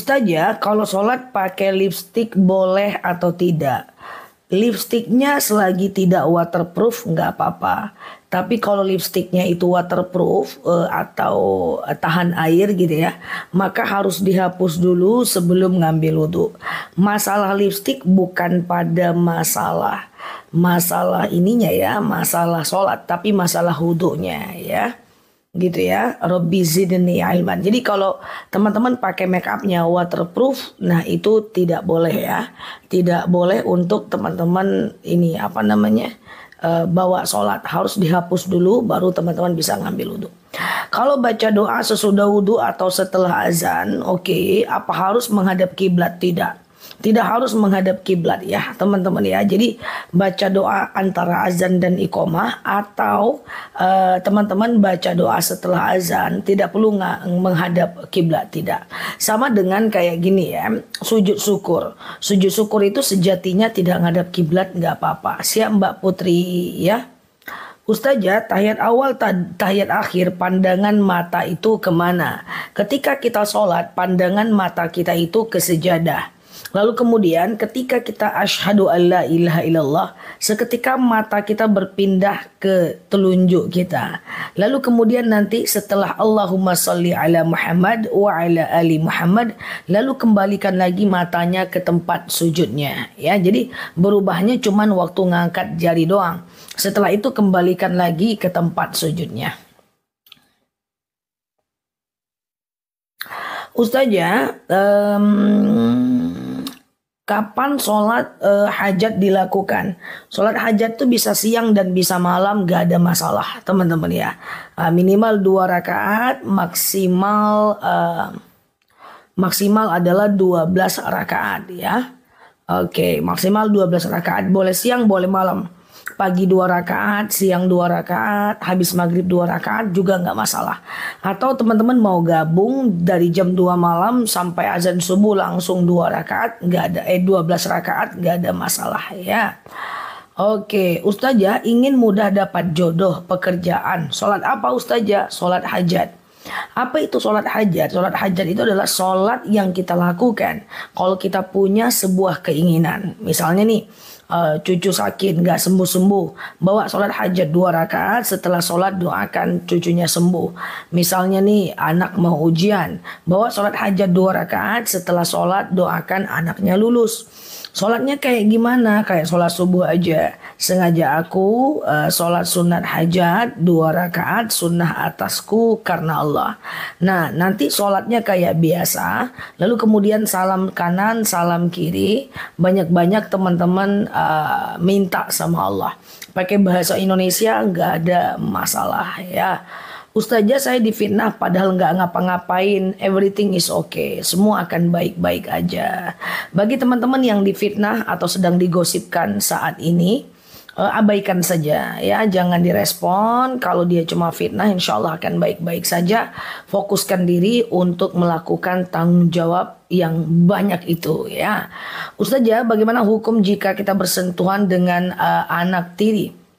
Ustazah, kalau sholat pakai lipstick boleh atau tidak? Lipstiknya selagi tidak waterproof nggak apa-apa. Tapi kalau lipstiknya itu waterproof atau tahan air gitu ya, maka harus dihapus dulu sebelum ngambil wudhu. Masalah lipstik bukan pada masalah ininya ya, masalah sholat, tapi masalah wudhunya ya. Gitu ya, Robbi zidni ilman. Jadi kalau teman-teman pakai make upnya waterproof, nah itu tidak boleh ya, tidak boleh untuk teman-teman ini apa namanya bawa sholat, harus dihapus dulu baru teman-teman bisa ngambil wudhu. Kalau baca doa sesudah wudhu atau setelah azan, oke, apa harus menghadap kiblat? Tidak harus menghadap kiblat ya teman-teman ya. Jadi baca doa antara azan dan iqomah atau teman-teman baca doa setelah azan tidak perlu menghadap kiblat, tidak. Sama dengan kayak gini ya, sujud syukur. Sujud syukur itu sejatinya tidak menghadap kiblat, nggak apa-apa. Siap Mbak Putri ya. Ustazah, tahiyat awal, tahiyat akhir, pandangan mata itu kemana? Ketika kita sholat, pandangan mata kita itu ke sejadah. Lalu kemudian ketika kita asyhadu alla ilaha illallah, seketika mata kita berpindah ke telunjuk kita. Lalu kemudian nanti setelah Allahumma sholli ala Muhammad wa ala ali Muhammad, lalu kembalikan lagi matanya ke tempat sujudnya. Ya, jadi berubahnya cuman waktu ngangkat jari doang. Setelah itu kembalikan lagi ke tempat sujudnya. Ustazah, kapan sholat hajat dilakukan? Sholat hajat tuh bisa siang dan bisa malam, gak ada masalah teman-teman ya. Minimal 2 rakaat, maksimal adalah 12 rakaat ya. Oke, maksimal 12 rakaat, boleh siang boleh malam. Pagi 2 rakaat, siang 2 rakaat, habis maghrib 2 rakaat juga nggak masalah. Atau teman-teman mau gabung dari jam 2 malam sampai azan subuh langsung 2 rakaat, nggak ada 12 rakaat, nggak ada masalah ya. Oke, Ustazah ingin mudah dapat jodoh pekerjaan. Sholat apa Ustazah? Sholat hajat. Apa itu sholat hajat? Sholat hajat itu adalah sholat yang kita lakukan kalau kita punya sebuah keinginan. Misalnya nih, cucu sakit nggak sembuh-sembuh, bawa sholat hajat 2 rakaat, setelah sholat doakan cucunya sembuh. Misalnya nih anak mau ujian, bawa sholat hajat 2 rakaat, setelah sholat doakan anaknya lulus. Sholatnya kayak gimana? Kayak sholat subuh aja. Sengaja aku sholat sunat hajat 2 rakaat sunnah atasku karena Allah. Nah nanti sholatnya kayak biasa. Lalu kemudian salam kanan, salam kiri. Banyak-banyak teman-teman minta sama Allah. Pakai bahasa Indonesia nggak ada masalah ya. Ustazah saya difitnah padahal nggak ngapa-ngapain, everything is okay, semua akan baik-baik aja. Bagi teman-teman yang difitnah atau sedang digosipkan saat ini, abaikan saja ya, jangan direspon. Kalau dia cuma fitnah, insya Allah akan baik-baik saja. Fokuskan diri untuk melakukan tanggung jawab yang banyak itu ya. Ustazah, bagaimana hukum jika kita bersentuhan dengan anak tiri?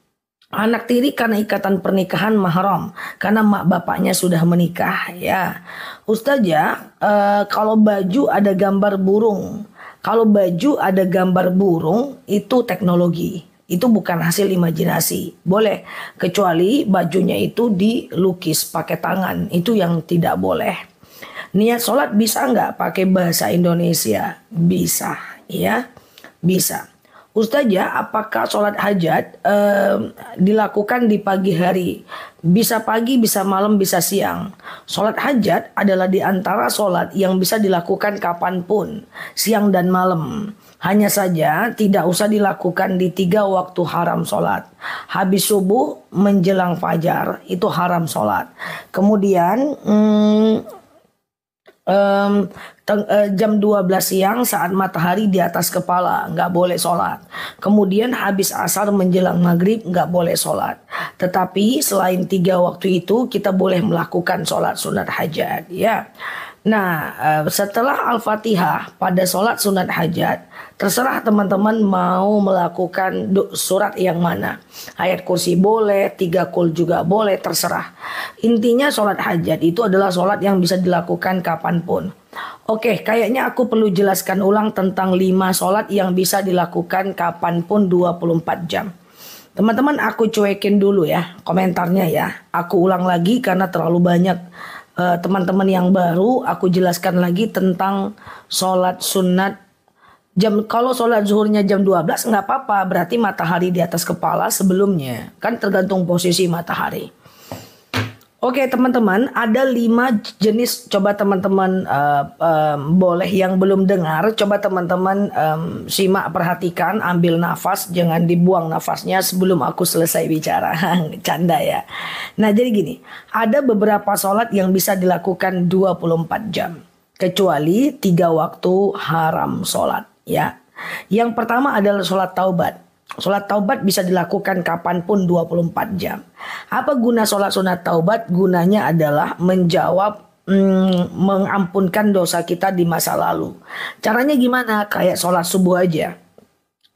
Anak tiri karena ikatan pernikahan mahram, karena mak bapaknya sudah menikah ya. Ustazah, kalau baju ada gambar burung, itu teknologi. Itu bukan hasil imajinasi. Boleh, kecuali bajunya itu dilukis pakai tangan, itu yang tidak boleh. Niat sholat bisa nggak pakai bahasa Indonesia? Bisa ya, bisa. Ustazah, apakah sholat hajat dilakukan di pagi hari? Bisa pagi, bisa malam, bisa siang. Sholat hajat adalah di antara sholat yang bisa dilakukan kapanpun, siang dan malam. Hanya saja tidak usah dilakukan di 3 waktu haram sholat. Habis subuh menjelang fajar itu haram sholat. Kemudian jam 12 siang saat matahari di atas kepala nggak boleh sholat. Kemudian habis asar menjelang maghrib nggak boleh sholat. Tetapi selain 3 waktu itu kita boleh melakukan sholat sunat hajat ya. Nah setelah Al-Fatihah pada sholat sunat hajat, terserah teman-teman mau melakukan surat yang mana. Ayat kursi boleh, 3 kul juga boleh, terserah. Intinya sholat hajat itu adalah sholat yang bisa dilakukan kapanpun. Oke, kayaknya aku perlu jelaskan ulang tentang 5 sholat yang bisa dilakukan kapanpun 24 jam. Teman-teman, aku cuekin dulu ya komentarnya ya. Aku ulang lagi karena terlalu banyak teman-teman yang baru. Aku jelaskan lagi tentang sholat sunat. Kalau sholat zuhurnya jam 12 nggak apa-apa, berarti matahari di atas kepala sebelumnya. Kan tergantung posisi matahari. Oke teman-teman, ada 5 jenis. Coba teman-teman boleh yang belum dengar, coba teman-teman simak, perhatikan, ambil nafas, jangan dibuang nafasnya sebelum aku selesai bicara. Canda ya. Nah jadi gini, ada beberapa sholat yang bisa dilakukan 24 jam. Kecuali 3 waktu haram sholat ya. Yang pertama adalah sholat taubat. Sholat taubat bisa dilakukan kapanpun 24 jam. Apa guna sholat sunat taubat? Gunanya adalah mengampunkan dosa kita di masa lalu. Caranya gimana? Kayak sholat subuh aja.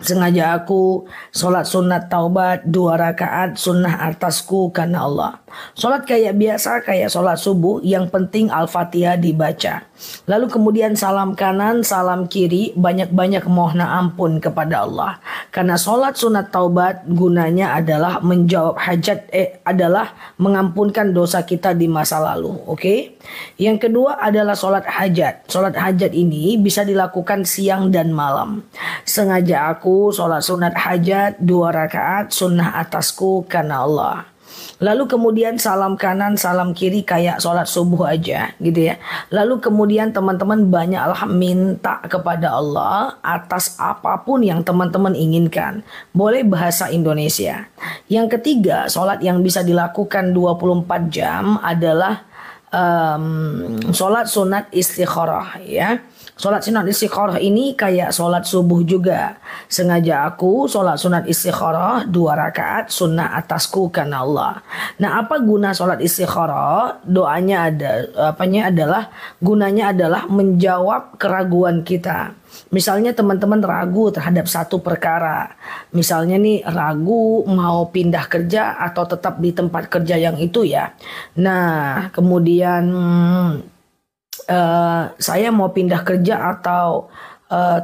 Sengaja aku sholat sunat taubat 2 rakaat sunnah atasku karena Allah. Sholat kayak biasa, kayak sholat subuh, yang penting Al-Fatihah dibaca. Lalu kemudian salam kanan, salam kiri, banyak-banyak mohon ampun kepada Allah. Karena sholat sunat taubat gunanya adalah menjawab hajat, adalah mengampunkan dosa kita di masa lalu. Oke? Yang kedua adalah sholat hajat. Sholat hajat ini bisa dilakukan siang dan malam. Sengaja aku sholat sunat hajat 2 rakaat sunnah atasku karena Allah. Lalu kemudian salam kanan, salam kiri kayak sholat subuh aja gitu ya. Lalu kemudian teman-teman banyaklah minta kepada Allah atas apapun yang teman-teman inginkan. Boleh bahasa Indonesia. Yang ketiga, sholat yang bisa dilakukan 24 jam adalah sholat sunat istikharah ya. Sholat sunat istikharah ini kayak sholat subuh juga. Sengaja aku sholat sunat istikharah 2 rakaat sunnah atasku karena Allah. Nah apa guna sholat istikharah? Doanya gunanya adalah menjawab keraguan kita. Misalnya teman-teman ragu terhadap satu perkara. Misalnya nih ragu mau pindah kerja atau tetap di tempat kerja yang itu ya. Nah kemudian saya mau pindah kerja atau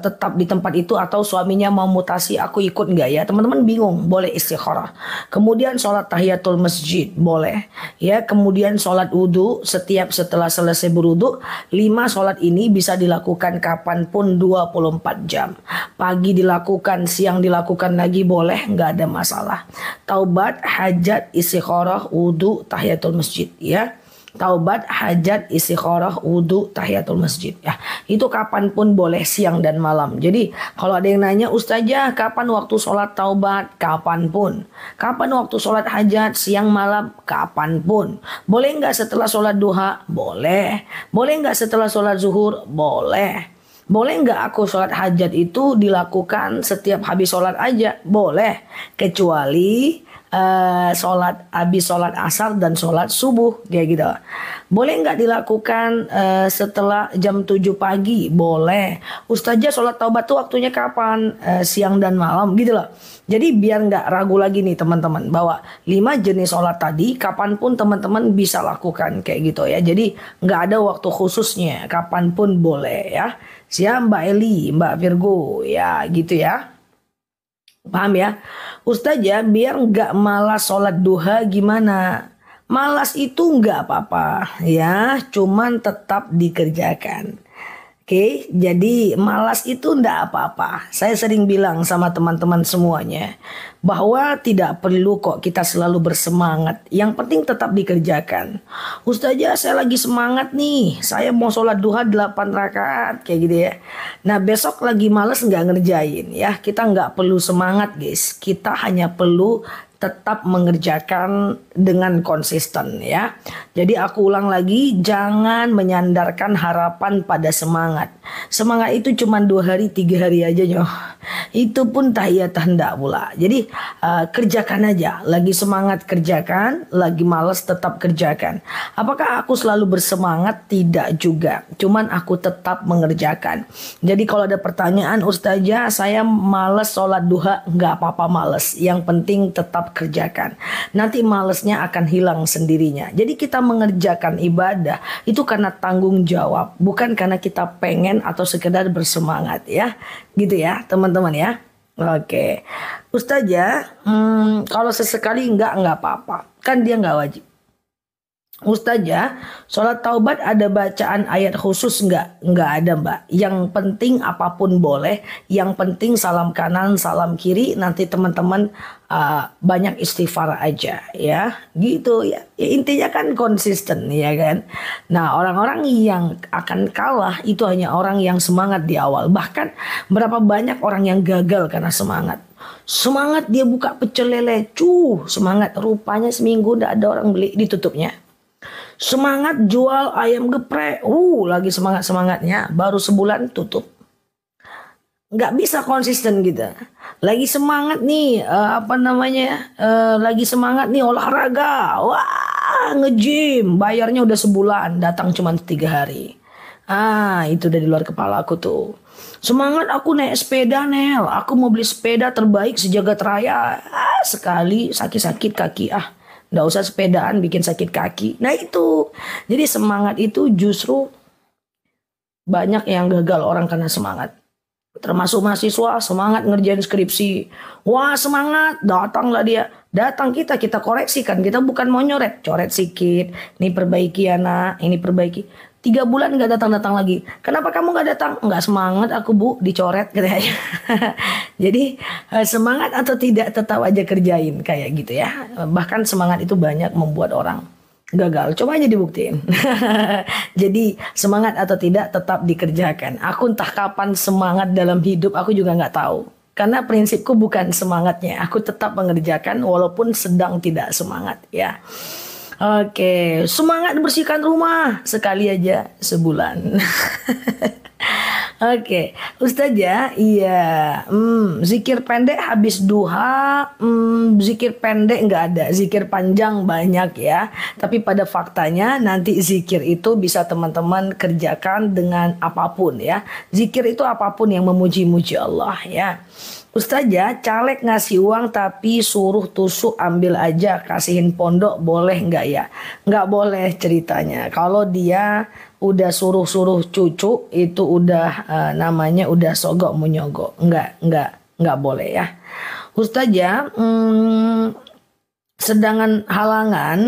tetap di tempat itu, atau suaminya mau mutasi, aku ikut nggak ya? Teman-teman bingung, boleh istikharah. Kemudian sholat tahiyatul masjid boleh ya. Kemudian sholat wudhu setelah selesai berwudhu. 5 sholat ini bisa dilakukan kapanpun 24 jam. Pagi dilakukan, siang dilakukan lagi boleh, nggak ada masalah. Taubat, hajat, istikharah, wudhu, tahiyatul masjid ya. Taubat, hajat, istikharah, wudhu, tahiyatul masjid ya. Itu kapanpun boleh, siang dan malam. Jadi kalau ada yang nanya, Ustazah kapan waktu sholat taubat? Kapanpun. Kapan waktu sholat hajat? Siang malam? Kapanpun. Boleh nggak setelah sholat duha? Boleh. Boleh nggak setelah sholat zuhur? Boleh. Boleh nggak aku sholat hajat itu dilakukan setiap habis sholat aja? Boleh. Kecuali habis sholat asar dan sholat subuh kayak gitu. Boleh nggak dilakukan setelah jam 7 pagi? Boleh. Ustazah sholat taubat tuh waktunya kapan? Siang dan malam gitu loh. Jadi biar nggak ragu lagi nih teman-teman, bahwa 5 jenis sholat tadi kapanpun teman-teman bisa lakukan kayak gitu ya. Jadi nggak ada waktu khususnya, kapanpun boleh ya. Siap Mbak Eli, Mbak Virgo ya gitu ya. Paham ya? Ustazah biar nggak malas sholat duha gimana? Malas itu nggak apa-apa ya, cuman tetap dikerjakan. Oke, jadi malas itu nggak apa-apa. Saya sering bilang sama teman-teman semuanya bahwa tidak perlu kok kita selalu bersemangat. Yang penting tetap dikerjakan. Ustazah saya lagi semangat nih, saya mau sholat duha 8 rakaat kayak gitu ya. Nah besok lagi malas nggak ngerjain ya. Kita nggak perlu semangat guys. Kita hanya perlu tetap mengerjakan dengan konsisten ya. Jadi aku ulang lagi, jangan menyandarkan harapan pada semangat. Semangat itu cuma 2 hari 3 hari aja nyoh. Itu pun tahiyat hendak pula. Jadi kerjakan aja. Lagi semangat kerjakan, lagi malas tetap kerjakan. Apakah aku selalu bersemangat? Tidak juga. Cuman aku tetap mengerjakan. Jadi kalau ada pertanyaan, Ustazah saya malas sholat duha, nggak apa-apa malas. Yang penting tetap kerjakan. Nanti malesnya akan hilang sendirinya. Jadi kita mengerjakan ibadah itu karena tanggung jawab, bukan karena kita pengen atau sekedar bersemangat ya. Gitu ya teman-teman ya. Oke. Ustazah kalau sesekali nggak apa-apa. Kan dia nggak wajib. Ustazah, sholat taubat ada bacaan ayat khusus nggak? Nggak ada mbak. Yang penting apapun boleh. Yang penting salam kanan, salam kiri. Nanti teman-teman banyak istighfar aja ya. Gitu ya. Intinya kan konsisten ya kan. Nah orang-orang yang akan kalah itu hanya orang yang semangat di awal. Bahkan berapa banyak orang yang gagal karena semangat. Semangat dia buka pecel lele. Semangat. Rupanya seminggu udah ada orang beli, ditutupnya. Semangat jual ayam geprek, lagi semangat-semangatnya, baru sebulan tutup. Nggak bisa konsisten gitu. Lagi semangat nih, lagi semangat nih olahraga, nge-gym, bayarnya udah sebulan, datang cuma 3 hari. Itu udah di luar kepala aku tuh. Semangat aku naik sepeda Nel, aku mau beli sepeda terbaik sejagat raya. Sekali sakit-sakit kaki, nggak usah sepedaan bikin sakit kaki. Nah itu. Jadi semangat itu justru banyak yang gagal orang karena semangat. Termasuk mahasiswa semangat ngerjain skripsi. Wah semangat, datanglah dia. Datang kita koreksikan. Kita bukan mau nyoret. Coret sikit. Ini perbaiki anak, ini perbaiki. 3 bulan gak datang-datang lagi. Kenapa kamu gak datang? Nggak semangat aku bu, dicoret katanya. Jadi semangat atau tidak tetap aja kerjain kayak gitu ya. Bahkan semangat itu banyak membuat orang gagal. Coba aja dibuktiin. Jadi semangat atau tidak tetap dikerjakan. Aku entah kapan semangat dalam hidup aku juga nggak tahu. Karena prinsipku bukan semangatnya. Aku tetap mengerjakan walaupun sedang tidak semangat ya. Oke, semangat bersihkan rumah sekali aja sebulan. Oke, Ustazah, iya, zikir pendek habis duha, zikir pendek nggak ada, zikir panjang banyak ya. Tapi pada faktanya nanti zikir itu bisa teman-teman kerjakan dengan apapun ya. Zikir itu apapun yang memuji-muji Allah ya. Ustazah, caleg ngasih uang tapi suruh tusuk ambil aja kasihin pondok boleh nggak ya? Nggak boleh ceritanya. Kalau dia udah suruh-suruh cucu itu udah namanya udah sogok menyogok. Nggak boleh ya. Ustazah, sedang halangan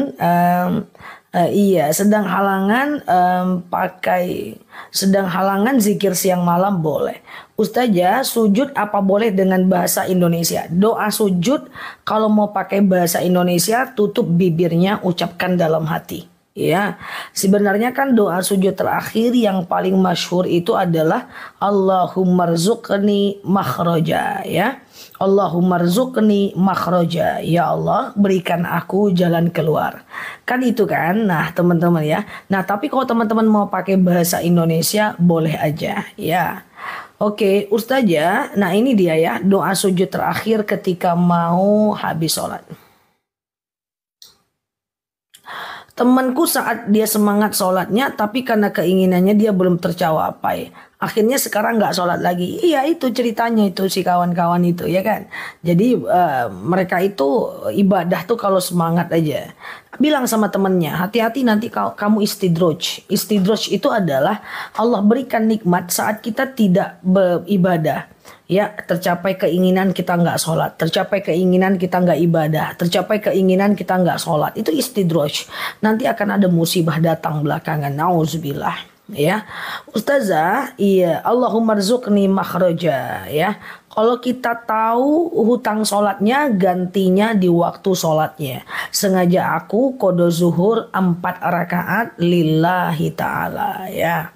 sedang halangan zikir siang malam boleh. Ustazah, sujud apa boleh dengan bahasa Indonesia? Doa sujud kalau mau pakai bahasa Indonesia tutup bibirnya, ucapkan dalam hati. Ya, sebenarnya kan doa sujud terakhir yang paling masyhur itu adalah Allahummarzuqni makhraja ya. Allahummarzuqni makhraja. Ya Allah, berikan aku jalan keluar. Kan itu kan. Nah, teman-teman ya. Nah, tapi kalau teman-teman mau pakai bahasa Indonesia boleh aja ya. Oke, Ustazah. Nah, ini dia ya, doa sujud terakhir ketika mau habis sholat. Temanku saat dia semangat sholatnya, tapi karena keinginannya dia belum tercapai. Akhirnya sekarang nggak sholat lagi. Iya itu ceritanya itu si kawan-kawan itu ya kan. Jadi mereka itu ibadah tuh kalau semangat aja. Bilang sama temennya, hati-hati nanti kamu istidroj. Istidroj itu adalah Allah berikan nikmat saat kita tidak beribadah. Ya, tercapai keinginan kita nggak sholat, tercapai keinginan kita nggak ibadah, tercapai keinginan kita nggak sholat. Itu istidroj. Nanti akan ada musibah datang belakangan. Nauzubillah. Ya, Ustazah, iya, Allahummarzuqni makhraja. Ya, kalau kita tahu hutang sholatnya, gantinya di waktu sholatnya. Sengaja aku qada zuhur 4 rakaat lillahi ta'ala. Ya.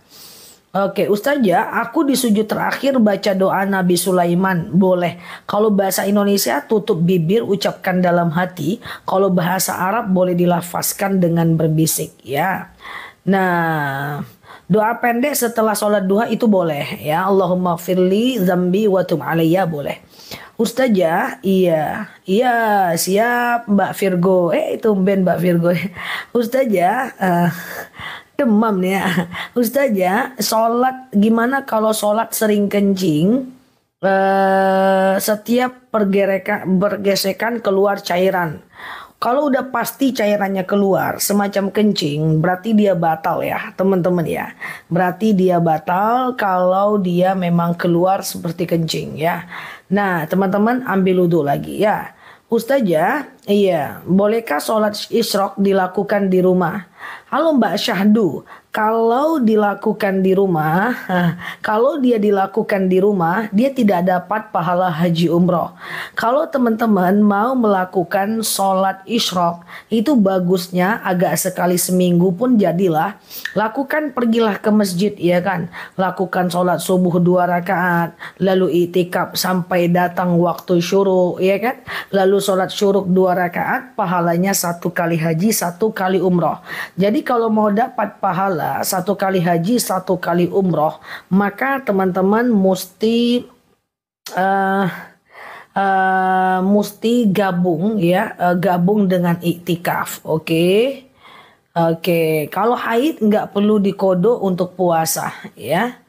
Oke, Ustazah, aku di sujud terakhir baca doa Nabi Sulaiman. Boleh. Kalau bahasa Indonesia tutup bibir, ucapkan dalam hati. Kalau bahasa Arab boleh dilafazkan dengan berbisik. Ya. Nah, Doa pendek setelah sholat duha itu boleh ya. Allahumma firli zambi wa tub alayya boleh. Ustazah, iya, iya siap Mbak Virgo. Itu band Mbak Virgo. Ustazah, demam nih ya. Ustazah, sholat gimana kalau sholat sering kencing? Setiap pergesekan keluar cairan. Kalau udah pasti cairannya keluar semacam kencing, berarti dia batal ya teman-teman ya. Berarti dia batal kalau dia memang keluar seperti kencing ya. Nah teman-teman ambil wudhu lagi ya. Ustazah, iya, bolehkah sholat isyraq dilakukan di rumah? Halo Mbak Syahdu, kalau dilakukan di rumah, kalau dia dilakukan di rumah, dia tidak dapat pahala haji umroh. Kalau teman-teman mau melakukan sholat isyraq, itu bagusnya agak sekali seminggu pun jadilah. Lakukan, pergilah ke masjid ya kan. Lakukan sholat subuh 2 rakaat, lalu itikaf sampai datang waktu syuruk ya kan. Lalu sholat syuruk 2 rakaat, pahalanya 1 kali haji, 1 kali umroh. Jadi kalau mau dapat pahala 1 kali haji, 1 kali umroh, maka teman-teman mesti gabung ya, gabung dengan iktikaf. Oke. Oke, kalau haid nggak perlu dikodo untuk puasa ya.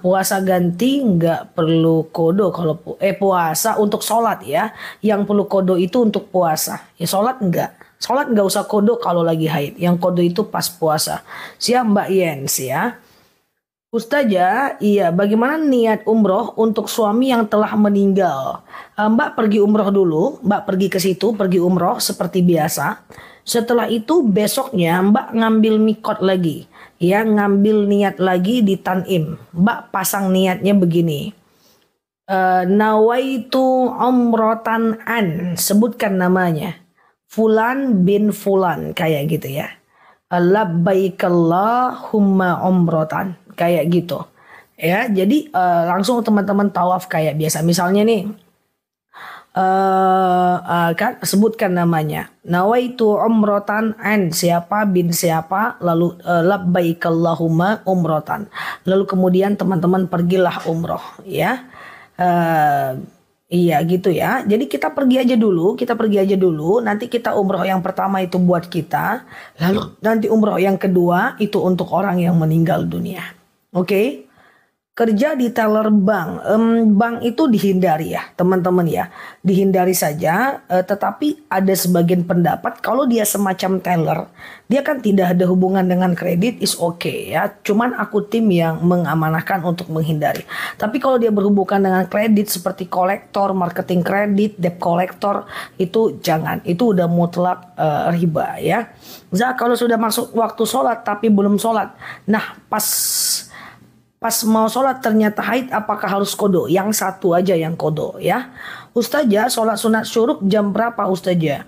Puasa ganti nggak perlu kodo kalau puasa untuk sholat ya. Yang perlu kodo itu untuk puasa. Ya sholat nggak usah kodo kalau lagi haid. Yang kodo itu pas puasa. Siap Mbak Yens ya. Ustazah, iya, bagaimana niat umroh untuk suami yang telah meninggal? Mbak pergi umroh dulu, Mbak pergi ke situ, pergi umroh seperti biasa. Setelah itu besoknya Mbak ngambil mikot lagi, ya ngambil niat lagi di Tanim. Mbak pasang niatnya begini. Nawaitu umrotan an, sebutkan namanya. Fulan bin Fulan, kayak gitu ya. Labbaikallahumma umrotan, kayak gitu ya. Jadi langsung teman-teman tawaf kayak biasa. Misalnya nih kan sebutkan namanya, nawaitu umrotan an siapa bin siapa, lalu labbaikallahumma umrotan, lalu kemudian teman-teman pergilah umroh ya. Iya gitu ya. Jadi kita pergi aja dulu. Nanti kita umroh yang pertama itu buat kita. Lalu nanti umroh yang kedua itu untuk orang yang meninggal dunia. Oke. Kerja di teller bank. Bank itu dihindari ya teman-teman ya. Dihindari saja. Tetapi ada sebagian pendapat kalau dia semacam teller, dia kan tidak ada hubungan dengan kredit, is okay ya. Cuman aku tim yang mengamanahkan untuk menghindari. Tapi kalau dia berhubungan dengan kredit seperti kolektor, marketing kredit, debt kolektor, itu jangan. Itu udah mutlak riba ya. Kalau sudah masuk waktu sholat tapi belum sholat. Nah pas mau sholat ternyata haid, apakah harus kodo? Yang satu aja yang kodo ya. Ustazah, sholat sunat syuruk jam berapa Ustazah?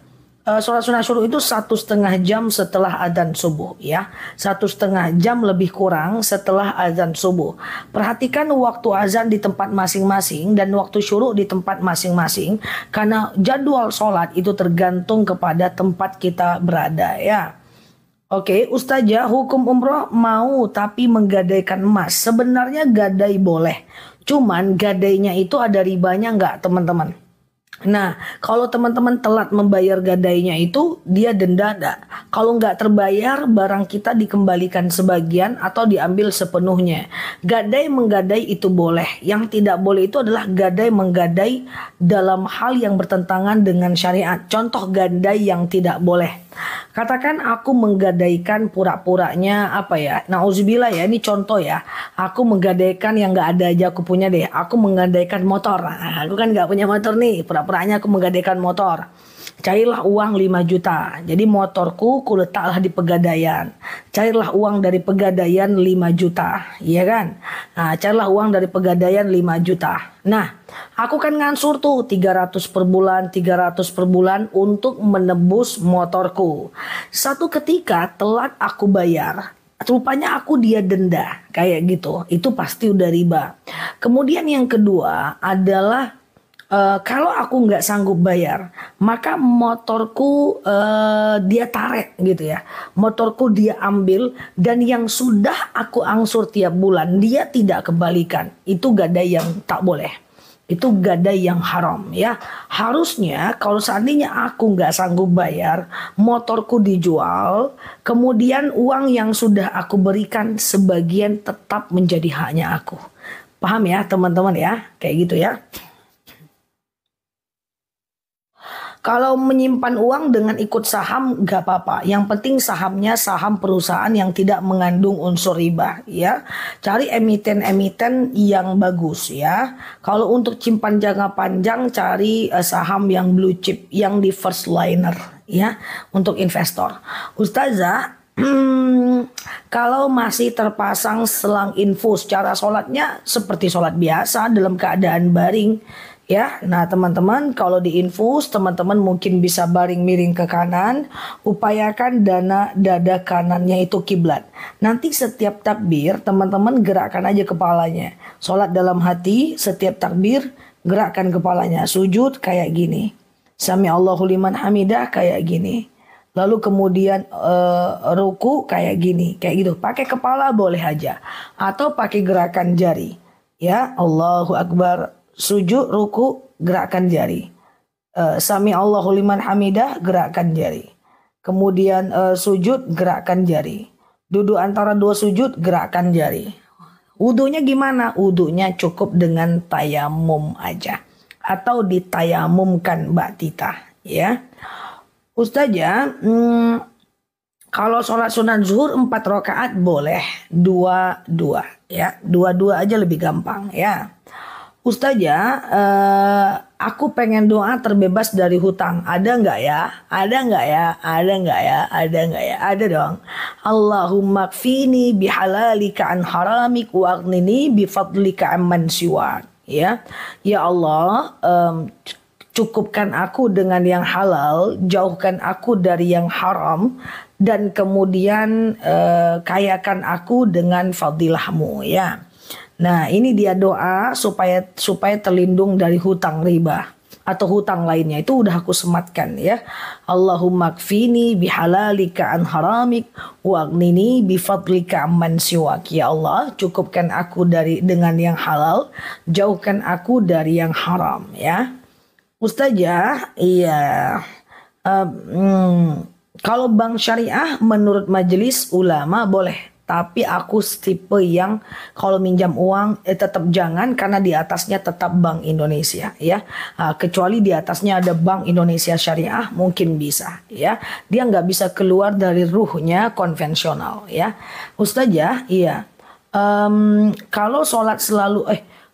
Sholat sunat syuruk itu 1,5 jam setelah adzan subuh ya. 1,5 jam lebih kurang setelah adzan subuh. Perhatikan waktu azan di tempat masing-masing dan waktu syuruk di tempat masing-masing. Karena jadwal sholat itu tergantung kepada tempat kita berada ya. Oke, Ustazah, hukum umroh mau tapi menggadaikan emas. Sebenarnya gadai boleh. Cuman gadainya itu ada ribanya nggak teman-teman? Nah, kalau teman-teman telat membayar gadainya itu dia denda nggak? Kalau nggak terbayar, barang kita dikembalikan sebagian atau diambil sepenuhnya. Gadai menggadai itu boleh. Yang tidak boleh itu adalah gadai menggadai dalam hal yang bertentangan dengan syariat. Contoh gadai yang tidak boleh. Katakan aku menggadaikan pura-puranya apa ya? Nauzubillah ya, ini contoh ya. Aku menggadaikan yang nggak ada aja aku punya deh. Aku menggadaikan motor. Nah, aku kan nggak punya motor nih. Pura-puranya aku menggadaikan motor. Carilah uang 5 juta. Jadi motorku kuletaklah di pegadaian. Carilah uang dari pegadaian 5 juta. Iya kan? Nah, carilah uang dari pegadaian 5 juta. Nah, aku kan ngansur tuh 300 per bulan, 300 per bulan untuk menebus motorku. Satu ketika telat aku bayar. Rupanya aku dia denda. Kayak gitu. Itu pasti udah riba. Kemudian yang kedua adalah Kalau aku nggak sanggup bayar, maka motorku dia tarik gitu ya. Motorku dia ambil dan yang sudah aku angsur tiap bulan dia tidak kembalikan. Itu gadai yang tak boleh. Itu gadai yang haram ya. Harusnya kalau seandainya aku nggak sanggup bayar, motorku dijual, kemudian uang yang sudah aku berikan sebagian tetap menjadi haknya aku. Paham ya teman-teman ya? Kayak gitu ya. Kalau menyimpan uang dengan ikut saham gak apa-apa. Yang penting sahamnya saham perusahaan yang tidak mengandung unsur riba ya. Cari emiten-emiten yang bagus ya. Kalau untuk simpan jangka panjang cari saham yang blue chip, yang di first liner ya untuk investor. Ustazah, kalau masih terpasang selang infus, cara sholatnya seperti sholat biasa dalam keadaan baring. Ya, nah teman-teman kalau di infus teman-teman mungkin bisa baring miring ke kanan, upayakan dada kanannya itu kiblat. Nanti setiap takbir teman-teman gerakkan aja kepalanya. Sholat dalam hati, setiap takbir gerakkan kepalanya. Sujud kayak gini. Sami Allahu liman hamidah kayak gini. Lalu kemudian ruku kayak gini, kayak gitu. Pakai kepala boleh aja atau pakai gerakan jari. Ya, Allahu Akbar. Sujud, ruku, gerakkan jari. Sami Allahu liman hamidah, gerakkan jari. Kemudian sujud, gerakkan jari. Duduk antara dua sujud, gerakkan jari. Wudunya gimana? Wudunya cukup dengan tayamum aja. Atau ditayamumkan Mbak Tita. Ya. Ustazah, kalau sholat sunat zuhur 4 rakaat boleh. 2-2. Ya. 2-2 aja lebih gampang ya. Ustazah, aku pengen doa terbebas dari hutang. Ada nggak ya? Ada nggak ya? Ada nggak ya? Ada nggak ya? Ada dong. Allahumma kfini bihalalika an haramik wa aghnini bifadlika amman siwak. Ya, ya Allah, cukupkan aku dengan yang halal, jauhkan aku dari yang haram, dan kemudian kayakan aku dengan fadilahmu ya. Nah ini dia doa supaya terlindung dari hutang riba atau hutang lainnya. Itu udah aku sematkan ya. Allahumma kfini bihalalika an haramik wa aghnini bifadlika amman siwak. Ya Allah, cukupkan aku dengan yang halal, jauhkan aku dari yang haram ya. Ustazah, iya. Kalau bank syariah menurut majelis ulama boleh. Tapi aku tipe yang kalau minjam uang tetap jangan, karena di atasnya tetap Bank Indonesia ya. Kecuali di atasnya ada Bank Indonesia Syariah mungkin bisa ya. Dia nggak bisa keluar dari ruhnya konvensional ya. Ustazah, iya. Kalau sholat selalu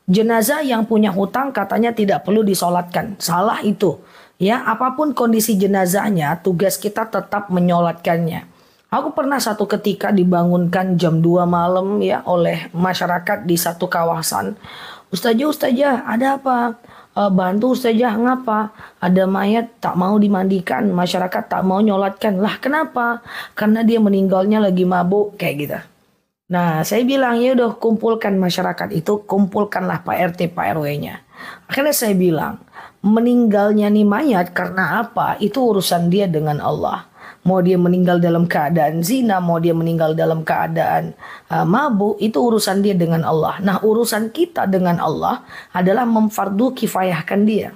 jenazah yang punya hutang katanya tidak perlu disolatkan. Salah itu ya. Apapun kondisi jenazahnya, tugas kita tetap menyolatkannya. Aku pernah satu ketika dibangunkan jam 2 malam ya oleh masyarakat di satu kawasan. Ustazah, ada apa? Bantu Ustazah, ngapa? Ada mayat tak mau dimandikan, masyarakat tak mau nyolatkan. Lah kenapa? Karena dia meninggalnya lagi mabuk kayak gitu. Nah saya bilang ya udah kumpulkan masyarakat itu, kumpulkanlah Pak RT Pak RW-nya. Akhirnya saya bilang meninggalnya nih mayat karena apa? Itu urusan dia dengan Allah. Mau dia meninggal dalam keadaan zina, mau dia meninggal dalam keadaan mabuk, itu urusan dia dengan Allah. Nah urusan kita dengan Allah adalah memfardu kifayahkan dia.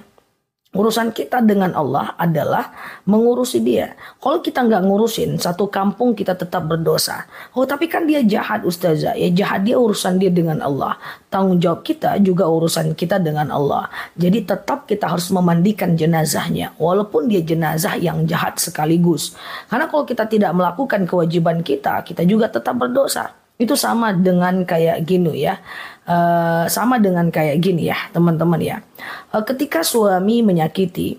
Urusan kita dengan Allah adalah mengurusi dia. Kalau kita nggak ngurusin, satu kampung kita tetap berdosa. Oh tapi kan dia jahat Ustazah. Ya jahat dia, urusan dia dengan Allah. Tanggung jawab kita juga urusan kita dengan Allah. Jadi tetap kita harus memandikan jenazahnya. Walaupun dia jenazah yang jahat sekaligus. Karena kalau kita tidak melakukan kewajiban kita, kita juga tetap berdosa. Itu sama dengan kayak gini ya. Sama dengan kayak gini ya teman-teman ya. Ketika suami menyakiti,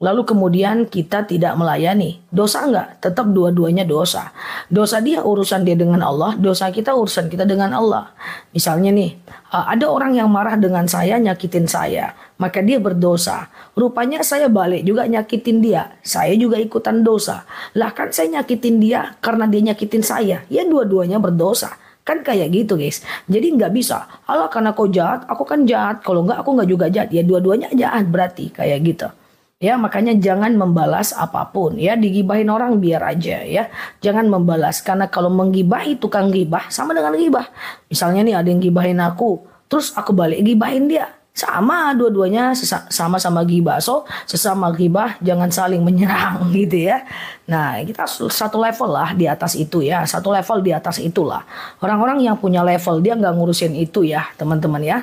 lalu kemudian kita tidak melayani, dosa enggak? Tetap dua-duanya dosa. Dosa dia urusan dia dengan Allah, dosa kita urusan kita dengan Allah. Misalnya nih, ada orang yang marah dengan saya, nyakitin saya, maka dia berdosa. Rupanya saya balik juga nyakitin dia, saya juga ikutan dosa. Lah kan saya nyakitin dia karena dia nyakitin saya, ya dua-duanya berdosa. Kan kayak gitu guys. Jadi nggak bisa. Allah karena kau jahat, aku kan jahat. Kalau nggak, aku nggak juga jahat. Ya dua-duanya jahat berarti kayak gitu. Ya makanya jangan membalas apapun ya, digibahin orang biar aja ya. Jangan membalas, karena kalau menggibahi tukang gibah sama dengan gibah. Misalnya nih ada yang gibahin aku, terus aku balik gibahin dia. Sama dua-duanya sama-sama gibah. So sesama gibah jangan saling menyerang gitu ya. Nah kita satu level lah di atas itu ya. Satu level di atas itulah. Orang-orang yang punya level dia nggak ngurusin itu ya teman-teman ya.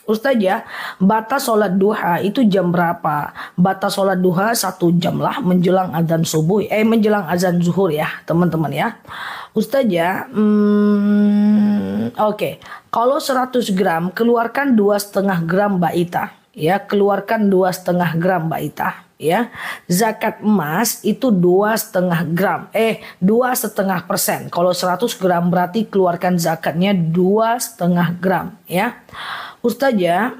Ustaz ya, batas sholat duha itu jam berapa? Batas sholat duha 1 jam lah menjelang azan subuh, menjelang azan zuhur ya teman-teman ya. Ustaz ya, oke. Kalau 100 gram keluarkan 2,5 gram baita ya, keluarkan 2,5 gram baita ya. Zakat emas itu 2,5 gram, 2,5%. Kalau 100 gram berarti keluarkan zakatnya 2,5 gram ya. Ustazah,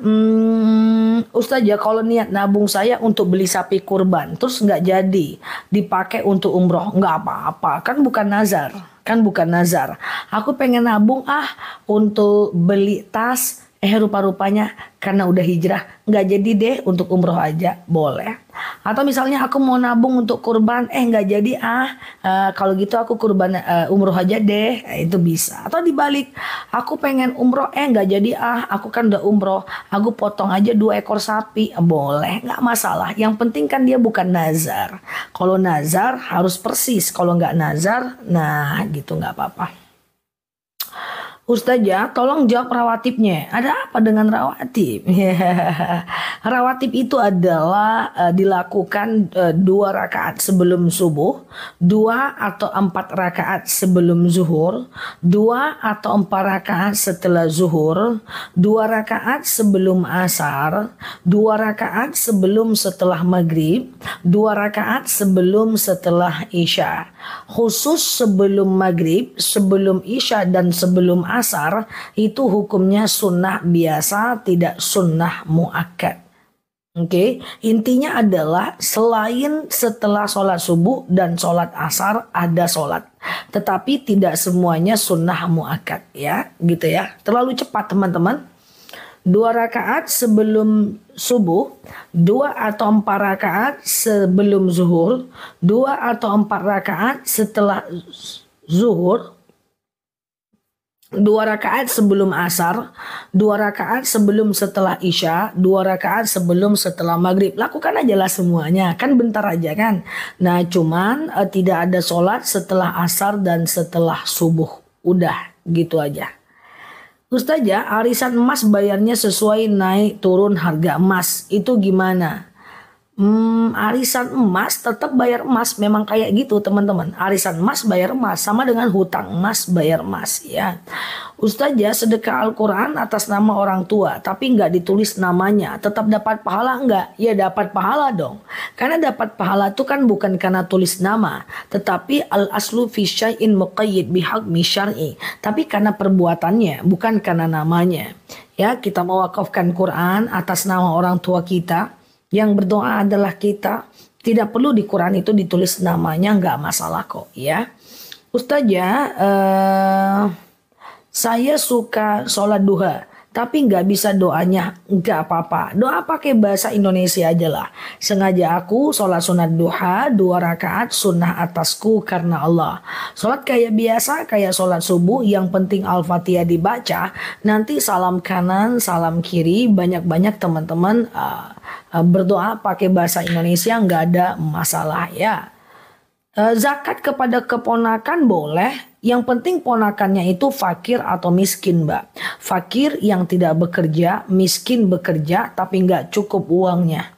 Ustazah kalau niat nabung saya untuk beli sapi kurban terus nggak jadi dipakai untuk umroh, nggak apa-apa, kan bukan nazar, kan bukan nazar. Aku pengen nabung untuk beli tas, rupa-rupanya karena udah hijrah nggak jadi deh, untuk umroh aja boleh. Atau misalnya aku mau nabung untuk kurban, nggak jadi kalau gitu aku kurban umroh aja deh, itu bisa. Atau dibalik, aku pengen umroh nggak jadi aku kan udah umroh, aku potong aja 2 ekor sapi, boleh, nggak masalah. Yang penting kan dia bukan nazar. Kalau nazar harus persis, kalau nggak nazar nah gitu nggak apa-apa. Ustazah, tolong jawab rawatibnya. Ada apa dengan rawatib? Rawatib itu adalah dilakukan 2 rakaat sebelum subuh, 2 atau 4 rakaat sebelum zuhur, 2 atau 4 rakaat setelah zuhur, 2 rakaat sebelum asar, 2 rakaat sebelum setelah maghrib, 2 rakaat sebelum setelah isya. Khusus sebelum maghrib, sebelum isya dan sebelum asar itu hukumnya sunnah biasa, tidak sunnah muakkad. Oke, intinya adalah selain setelah sholat subuh dan sholat asar ada sholat, tetapi tidak semuanya sunnah muakkad ya, gitu ya. Terlalu cepat teman-teman. 2 rakaat sebelum subuh, 2 atau 4 rakaat sebelum zuhur, 2 atau 4 rakaat setelah zuhur, 2 rakaat sebelum asar, 2 rakaat sebelum setelah isya, 2 rakaat sebelum setelah maghrib. Lakukan aja lah semuanya, kan bentar aja kan. Nah cuman tidak ada sholat setelah asar dan setelah subuh. Udah gitu aja. Ustazah, arisan emas bayarnya sesuai naik turun harga emas, itu gimana? Arisan emas tetap bayar emas, memang kayak gitu teman-teman. Arisan emas bayar emas, sama dengan hutang emas bayar emas ya. Ustazah, sedekah Al-Quran atas nama orang tua tapi nggak ditulis namanya, tetap dapat pahala nggak? Ya dapat pahala dong. Karena dapat pahala itu kan bukan karena tulis nama, tetapi al-aslu fi syai'in muqayyid bihaqmi syar'i, tapi karena perbuatannya, bukan karena namanya. Ya, kita mewakafkan Quran atas nama orang tua kita, yang berdoa adalah kita, tidak perlu di Quran itu ditulis namanya, nggak masalah kok ya. Ustazah, saya suka sholat duha tapi nggak bisa doanya, nggak apa-apa. Doa pakai bahasa Indonesia aja lah. Sengaja aku sholat sunat duha 2 rakaat sunnah atasku karena Allah. Sholat kayak biasa, kayak sholat subuh, yang penting Al-Fatihah dibaca. Nanti salam kanan, salam kiri, banyak-banyak teman-teman berdoa pakai bahasa Indonesia, nggak ada masalah ya. Zakat kepada keponakan boleh, yang penting ponakannya itu fakir atau miskin mbak. Fakir yang tidak bekerja, miskin bekerja tapi nggak cukup uangnya.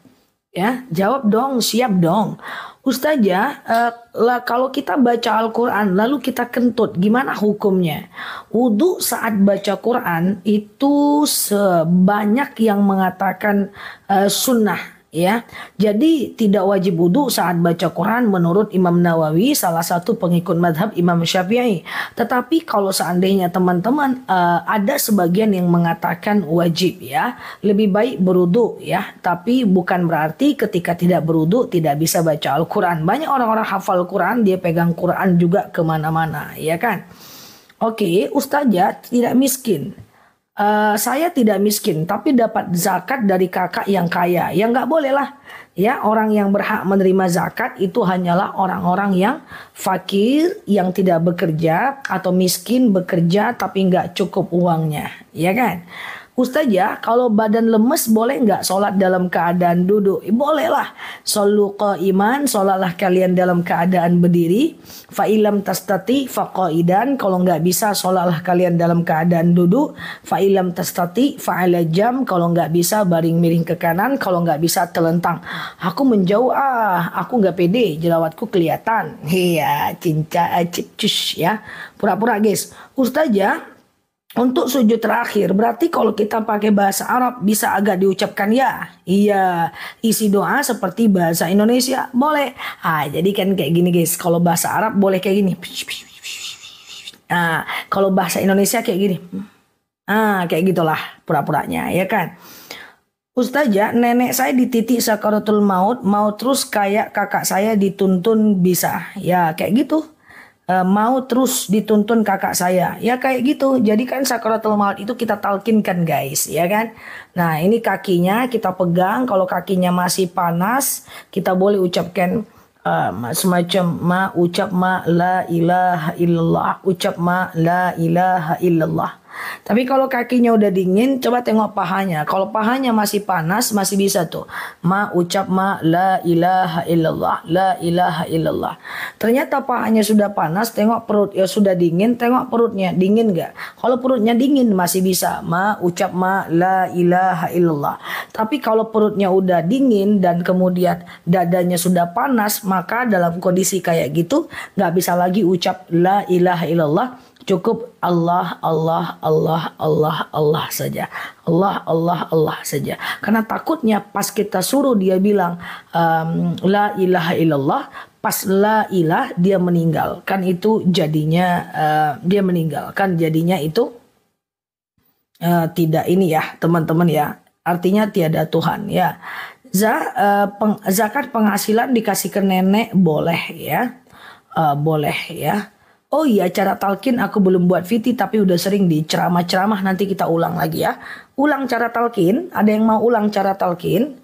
Ya, jawab dong, siap dong. Ustazah, kalau kita baca Al-Quran lalu kita kentut, gimana hukumnya? Wudhu saat baca Quran itu sebanyak yang mengatakan sunnah. Ya, jadi tidak wajib wudhu saat baca Quran menurut Imam Nawawi, salah satu pengikut madhab Imam Syafi'i. Tetapi kalau seandainya teman-teman ada sebagian yang mengatakan wajib ya, lebih baik berwudhu ya. Tapi bukan berarti ketika tidak berwudhu tidak bisa baca Al-Quran. Banyak orang-orang hafal Quran, dia pegang Quran juga kemana-mana ya kan. Oke, Ustazah tidak miskin. Saya tidak miskin, tapi dapat zakat dari kakak yang kaya. Ya nggak boleh lah. Ya, orang yang berhak menerima zakat itu hanyalah orang-orang yang fakir, yang tidak bekerja, atau miskin bekerja tapi nggak cukup uangnya. Ya kan? Ustazah, kalau badan lemes boleh nggak sholat dalam keadaan duduk? Boleh lah. Solu iman, sholatlah kalian dalam keadaan berdiri. Fa'ilam tastati faqaidan. Kalau nggak bisa, sholatlah kalian dalam keadaan duduk. Fa'ilam tastati fa'ala jam. Kalau nggak bisa, baring miring ke kanan. Kalau nggak bisa, telentang. Aku menjauh, aku nggak pede. Jerawatku kelihatan. Iya, cinta, cus ya. Pura-pura guys. Ustazah, untuk sujud terakhir, berarti kalau kita pakai bahasa Arab bisa agak diucapkan ya. Iya, isi doa seperti bahasa Indonesia, boleh. Jadi kan kayak gini guys, kalau bahasa Arab boleh kayak gini. Kalau bahasa Indonesia kayak gini. Kayak gitulah pura-puranya, ya kan. Ustazah, nenek saya di titik sakaratul maut, mau terus kayak kakak saya dituntun bisa. Ya, kayak gitu. Mau terus dituntun kakak saya ya kayak gitu. Jadi kan sakaratul maut itu kita talkinkan guys, ya kan. Nah, ini kakinya kita pegang. Kalau kakinya masih panas, kita boleh ucapkan semacam ucap la ilaha illallah, ucap la ilaha illallah. Tapi kalau kakinya udah dingin, coba tengok pahanya. Kalau pahanya masih panas, masih bisa tuh. Ucap la ilaha illallah, la ilaha illallah. Ternyata pahanya sudah panas, tengok perut ya sudah dingin, tengok perutnya dingin nggak? Kalau perutnya dingin masih bisa. Ucap la ilaha illallah. Tapi kalau perutnya udah dingin dan kemudian dadanya sudah panas, maka dalam kondisi kayak gitu nggak bisa lagi ucap la ilaha illallah. Cukup Allah, Allah, Allah, Allah, Allah saja. Allah, Allah, Allah saja. Karena takutnya pas kita suruh dia bilang la ilaha illallah, pas la ilah dia meninggal. Kan itu jadinya dia meninggal. Kan jadinya itu tidak ini ya teman-teman ya. Artinya tiada Tuhan ya. Zakat penghasilan dikasih ke nenek boleh ya. Boleh ya. Oh iya, cara talqin aku belum buat VT tapi udah sering di ceramah-ceramah, nanti kita ulang lagi ya. Ulang cara talqin, ada yang mau ulang cara talqin?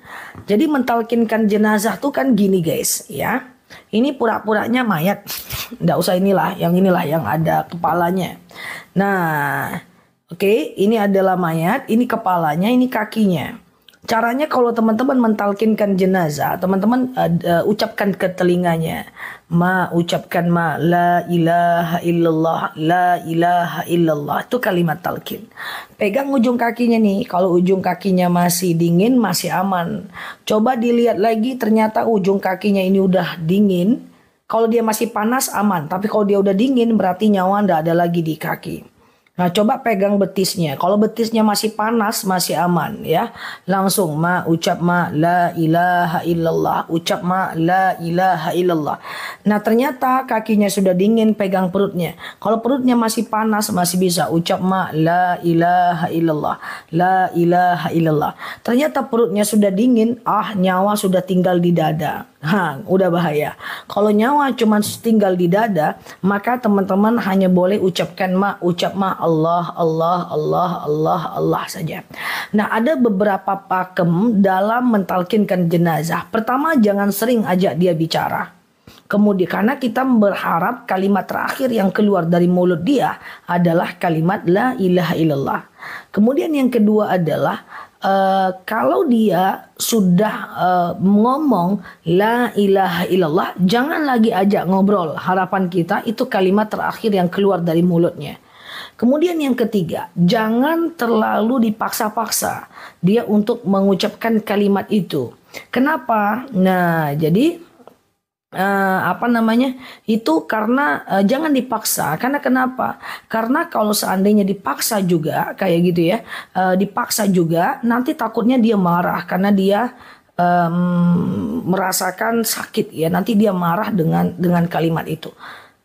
Jadi mentalkinkan jenazah tuh kan gini guys ya. Ini pura-puranya mayat. Nggak usah inilah yang ada kepalanya. Nah, oke, ini adalah mayat, ini kepalanya, ini kakinya. Caranya kalau teman-teman mentalkinkan jenazah, teman-teman ucapkan ke telinganya. Ucapkan la ilaha illallah, la ilaha illallah. Itu kalimat talqin. Pegang ujung kakinya nih. Kalau ujung kakinya masih dingin, masih aman. Coba dilihat lagi, ternyata ujung kakinya ini udah dingin. Kalau dia masih panas, aman. Tapi kalau dia udah dingin, berarti nyawa nggak ada lagi di kaki. Nah, coba pegang betisnya. Kalau betisnya masih panas, masih aman ya. Langsung ucap la ilaha illallah, ucap la ilaha illallah. Nah, ternyata kakinya sudah dingin, pegang perutnya. Kalau perutnya masih panas, masih bisa ucap la ilaha illallah, la ilaha illallah. Ternyata perutnya sudah dingin, nyawa sudah tinggal di dada. Udah bahaya. Kalau nyawa cuma tinggal di dada, maka teman-teman hanya boleh ucap Allah, Allah, Allah, Allah, Allah saja. Nah, ada beberapa pakem dalam mentalkinkan jenazah. Pertama, jangan sering ajak dia bicara. Kemudian karena kita berharap kalimat terakhir yang keluar dari mulut dia adalah kalimat la ilaha illallah. Kemudian yang kedua adalah kalau dia sudah ngomong la ilaha illallah, jangan lagi ajak ngobrol. Harapan kita itu kalimat terakhir yang keluar dari mulutnya. Kemudian yang ketiga, jangan terlalu dipaksa-paksa dia untuk mengucapkan kalimat itu. Kenapa? Nah, jadi itu karena jangan dipaksa. Karena kenapa? Karena kalau seandainya dipaksa juga kayak gitu ya, dipaksa juga nanti takutnya dia marah karena dia merasakan sakit ya, nanti dia marah dengan kalimat itu.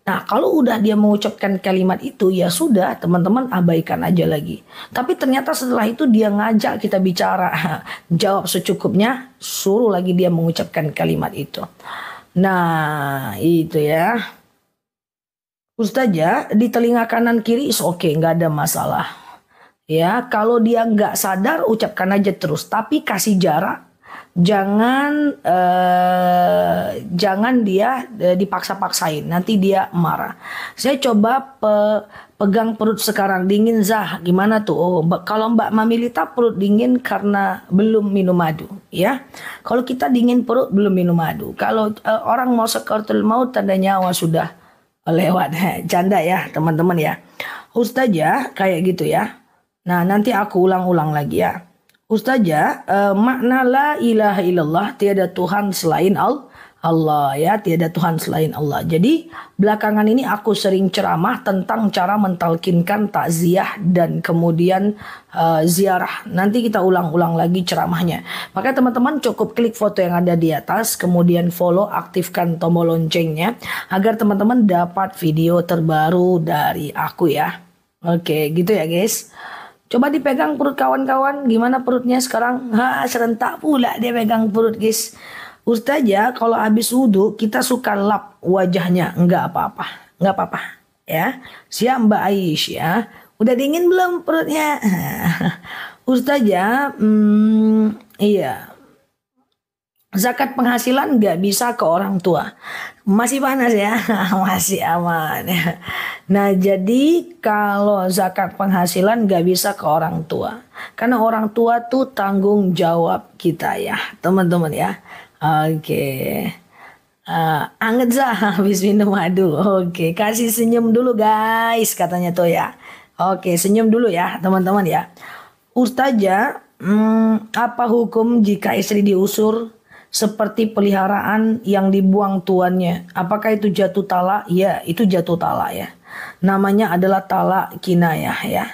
Nah, kalau udah dia mengucapkan kalimat itu, ya sudah, teman-teman abaikan aja lagi. Tapi ternyata setelah itu dia ngajak kita bicara, jawab secukupnya, suruh lagi dia mengucapkan kalimat itu. Nah, itu ya. Ustazah, di telinga kanan kiri is oke, nggak ada masalah. Ya, kalau dia nggak sadar, ucapkan aja terus. Tapi kasih jarak, jangan dia dipaksa-paksain. Nanti dia marah. Saya coba pegang perut sekarang dingin Zah. Gimana tuh? Oh, kalau Mbak Mamilita perut dingin karena belum minum madu, ya. Kalau kita dingin perut belum minum madu. Kalau orang mau sakaratul maut tanda nyawa sudah lewat. Canda ya teman-teman ya. Ustazah kayak gitu ya. Nah nanti aku ulang-ulang lagi ya. Ustazah, makna la ilaha illallah, tiada Tuhan selain Allah ya, tiada Tuhan selain Allah. Jadi belakangan ini aku sering ceramah tentang cara mentalkinkan takziah dan kemudian ziarah. Nanti kita ulang-ulang lagi ceramahnya. Maka teman-teman cukup klik foto yang ada di atas, kemudian follow, aktifkan tombol loncengnya agar teman-teman dapat video terbaru dari aku ya. Oke, gitu ya guys. Coba dipegang perut kawan-kawan, gimana perutnya sekarang? Serentak pula dia pegang perut guys. Ustazah, kalau habis wudhu kita suka lap wajahnya, nggak apa-apa, nggak apa-apa, ya. Siap Mbak Aish ya. Udah dingin belum perutnya? Ustazah, iya. Zakat penghasilan nggak bisa ke orang tua. Masih panas ya, masih aman ya. Nah jadi kalau zakat penghasilan nggak bisa ke orang tua. Karena orang tua tuh tanggung jawab kita ya teman-teman ya. Oke. Anget Zah habis minum madu. Oke, kasih senyum dulu guys katanya tuh ya. Oke, senyum dulu ya teman-teman ya. Ustazah, apa hukum jika istri diusur seperti peliharaan yang dibuang tuannya? Apakah itu jatuh talak? Ya, itu jatuh talak ya. Namanya adalah talak kinayah ya.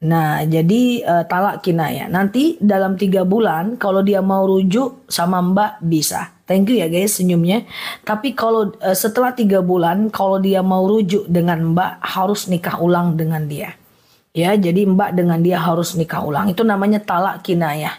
Nah, jadi talak kinayah. Nanti dalam 3 bulan kalau dia mau rujuk sama Mbak bisa. Thank you ya guys senyumnya. Tapi kalau setelah 3 bulan kalau dia mau rujuk dengan Mbak harus nikah ulang dengan dia. Ya, jadi Mbak dengan dia harus nikah ulang. Itu namanya talak kinayah.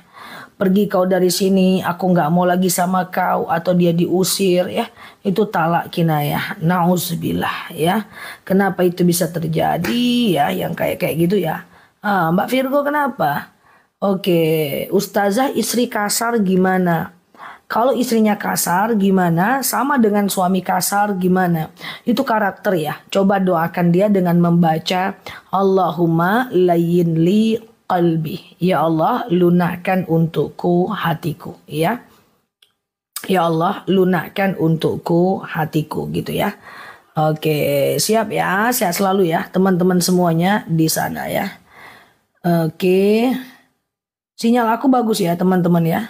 Pergi kau dari sini, aku nggak mau lagi sama kau, atau dia diusir ya, itu talak kinayah. Nauzubillah ya. Kenapa itu bisa terjadi ya, yang kayak gitu ya. Mbak Virgo kenapa? Oke, Ustazah istri kasar gimana? Kalau istrinya kasar gimana? Sama dengan suami kasar gimana? Itu karakter ya. Coba doakan dia dengan membaca Allahumma layyin li qalbi. Ya Allah, lunakkan untukku hatiku ya. Ya Allah, lunakkan untukku hatiku gitu ya. Oke, siap ya. Sehat selalu ya teman-teman semuanya di sana ya. Oke. Sinyal aku bagus ya teman-teman ya.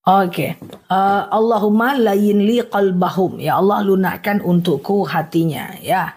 Oke, Allahumma layyin li qalbahum. Ya Allah, lunakkan untukku hatinya ya.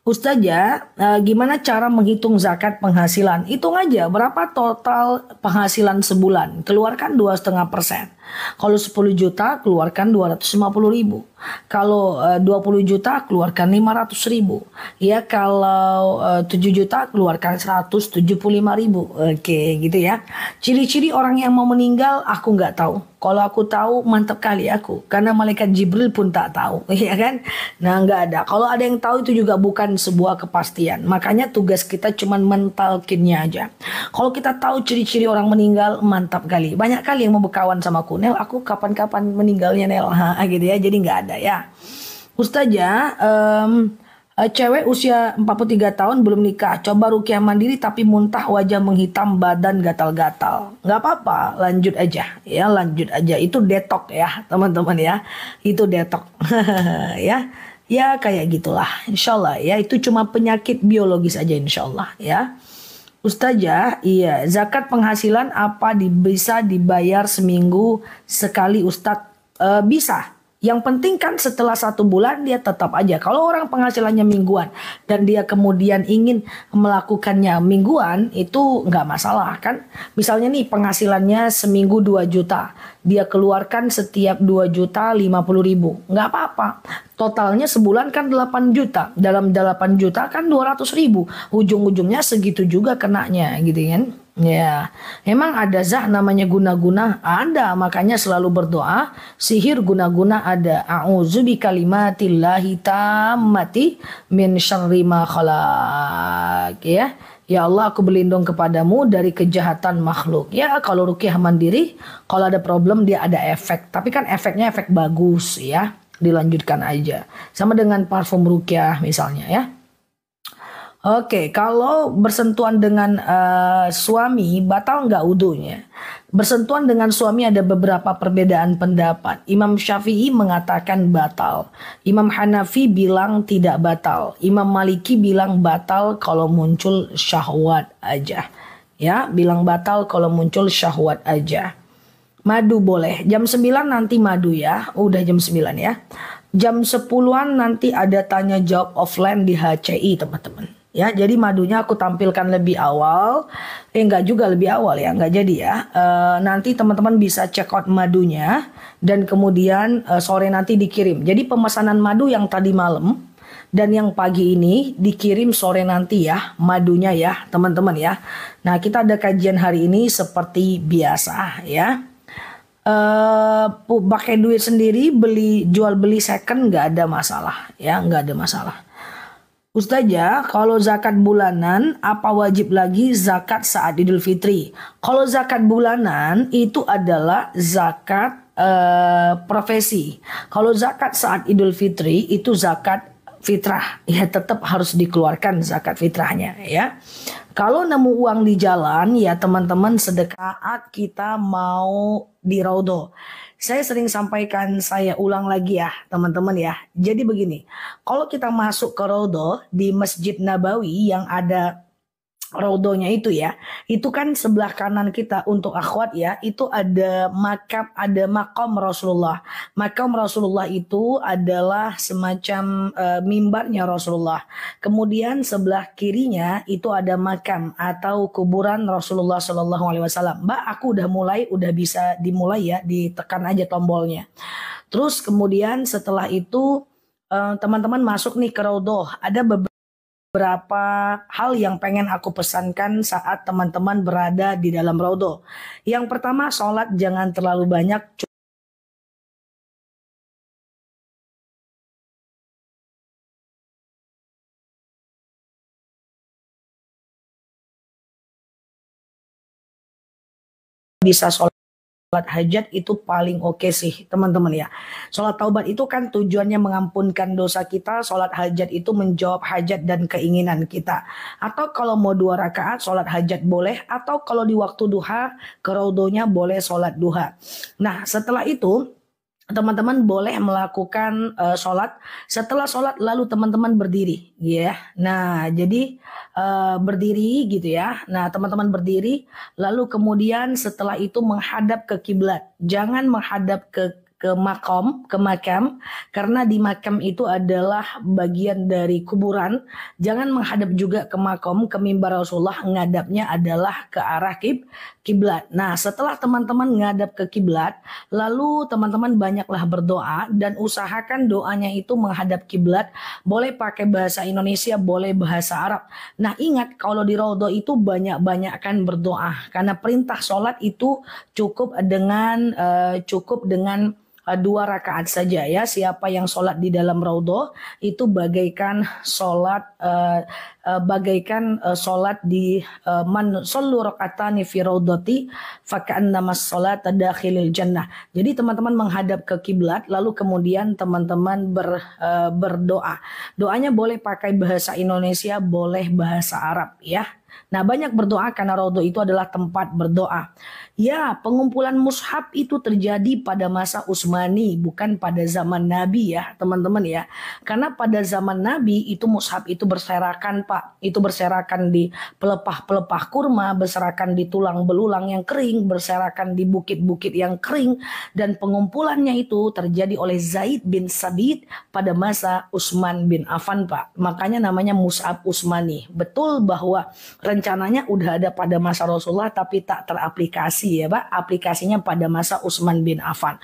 Ustazah, gimana cara menghitung zakat penghasilan? Hitung aja berapa total penghasilan sebulan. Keluarkan 2,5%. Kalau 10 juta keluarkan 250.000. Kalau 20 juta keluarkan 500.000. Ya kalau 7 juta keluarkan 175.000. Oke gitu ya. Ciri-ciri orang yang mau meninggal aku nggak tahu. Kalau aku tahu mantap kali aku. Karena malaikat Jibril pun tak tahu. Ya kan. Nah nggak ada. Kalau ada yang tahu itu juga bukan sebuah kepastian. Makanya tugas kita cuma mentalkinnya aja. Kalau kita tahu ciri-ciri orang meninggal mantap kali. Banyak kali yang mau berkawan sama aku. Nel aku kapan-kapan meninggalnya Nel. Gitu ya. Jadi nggak ada ya. Ustazah, cewek usia 43 tahun belum nikah, coba rukyah mandiri tapi muntah, wajah menghitam, badan gatal-gatal. Nggak apa-apa, lanjut aja ya, lanjut aja. Itu detok ya teman-teman ya, itu detok ya. Ya kayak gitulah, insyaallah ya. Itu cuma penyakit biologis aja insyaallah ya. Ustazah, iya zakat penghasilan apa bisa dibayar seminggu sekali Ustadz? Bisa. Yang penting kan setelah 1 bulan dia tetap aja. Kalau orang penghasilannya mingguan dan dia kemudian ingin melakukannya mingguan itu nggak masalah kan. Misalnya nih penghasilannya seminggu 2 juta. Dia keluarkan setiap 2 juta 50.000. Nggak apa-apa. Totalnya sebulan kan 8 juta. Dalam 8 juta kan 200.000. Ujung-ujungnya segitu juga kenanya gitu kan. Ya, emang ada zat namanya guna-guna? Ada, makanya selalu berdoa. Sihir guna-guna ada. A'udzu bikalimatillahi tammati min syarri ma khalaq. Ya. Ya Allah, aku berlindung kepadamu dari kejahatan makhluk. Ya, kalau ruqyah mandiri, kalau ada problem dia ada efek. Tapi kan efeknya efek bagus ya. Dilanjutkan aja. Sama dengan parfum ruqyah misalnya ya. Oke, kalau bersentuhan dengan suami, batal nggak wudhunya? Bersentuhan dengan suami ada beberapa perbedaan pendapat. Imam Syafi'i mengatakan batal. Imam Hanafi bilang tidak batal. Imam Maliki bilang batal kalau muncul syahwat aja. Ya, bilang batal kalau muncul syahwat aja. Madu boleh. Jam 9 nanti madu ya. Udah jam 9 ya. Jam 10-an nanti ada tanya jawab offline di HCI teman-teman. Ya, jadi madunya aku tampilkan lebih awal. Enggak juga lebih awal ya, enggak jadi ya. Nanti teman-teman bisa check out madunya dan kemudian sore nanti dikirim. Jadi pemesanan madu yang tadi malam dan yang pagi ini dikirim sore nanti ya madunya ya teman-teman ya. Nah, kita ada kajian hari ini seperti biasa ya. Pakai duit sendiri jual beli second nggak ada masalah ya, nggak ada masalah. Ustazah, kalau zakat bulanan apa wajib lagi zakat saat Idul Fitri? Kalau zakat bulanan itu adalah zakat profesi. Kalau zakat saat Idul Fitri itu zakat fitrah. Ya tetap harus dikeluarkan zakat fitrahnya ya. Kalau nemu uang di jalan ya teman-teman sedekah saat kita mau di Raudhah. Saya sering sampaikan, saya ulang lagi ya teman-teman ya. Jadi begini, kalau kita masuk ke Raudhah di Masjid Nabawi yang ada Raudhahnya itu ya, itu kan sebelah kanan kita untuk akhwat ya, itu ada makom Rasulullah. Makom Rasulullah itu adalah semacam mimbarnya Rasulullah. Kemudian sebelah kirinya itu ada makam atau kuburan Rasulullah Shallallahu Alaihi Wasallam. Mbak, aku udah bisa dimulai ya, ditekan aja tombolnya. Terus kemudian setelah itu teman-teman masuk nih ke Raudhah, ada beberapa hal yang pengen aku pesankan saat teman-teman berada di dalam Raudhah. Yang pertama, sholat jangan terlalu banyak. Bisa sholat hajat itu paling oke sih teman-teman ya. Sholat taubat itu kan tujuannya mengampunkan dosa kita. Sholat hajat itu menjawab hajat dan keinginan kita. Atau kalau mau 2 rakaat sholat hajat boleh. Atau kalau di waktu duha ke Raudhahnya boleh sholat duha. Nah setelah itu teman-teman boleh melakukan sholat. Setelah sholat lalu teman-teman berdiri ya. Nah jadi berdiri gitu ya. Nah teman-teman berdiri lalu kemudian setelah itu menghadap ke kiblat. Jangan menghadap ke makam karena di makam itu adalah bagian dari kuburan. Jangan menghadap juga ke makam, ke mimbar Rasulullah, ngadapnya adalah ke arah kiblat. Nah, setelah teman-teman ngadap ke kiblat, lalu teman-teman banyaklah berdoa dan usahakan doanya itu menghadap kiblat. Boleh pakai bahasa Indonesia, boleh bahasa Arab. Nah, ingat kalau di Raudhah itu banyak-banyakkan berdoa karena perintah sholat itu cukup dengan 2 rakaat saja ya. Siapa yang sholat di dalam Raudhah itu bagaikan sholat di man shollu rakatani fi raudhati faka'annama sholata dakhilil jannah. Jadi teman-teman menghadap ke kiblat lalu kemudian teman-teman berdoa. Doanya boleh pakai bahasa Indonesia, boleh bahasa Arab ya. Nah, banyak berdoa karena Raudhah itu adalah tempat berdoa. Ya, pengumpulan mushaf itu terjadi pada masa Utsmani, bukan pada zaman Nabi ya, teman-teman ya. Karena pada zaman Nabi itu mushaf itu berserakan, Pak. Itu berserakan di pelepah-pelepah kurma, berserakan di tulang belulang yang kering, berserakan di bukit-bukit yang kering. Dan pengumpulannya itu terjadi oleh Zaid bin Sabit pada masa Utsman bin Affan, Pak. Makanya namanya mushaf Utsmani. Betul bahwa rencananya udah ada pada masa Rasulullah tapi tak teraplikasi ya Pak, aplikasinya pada masa Utsman bin Affan.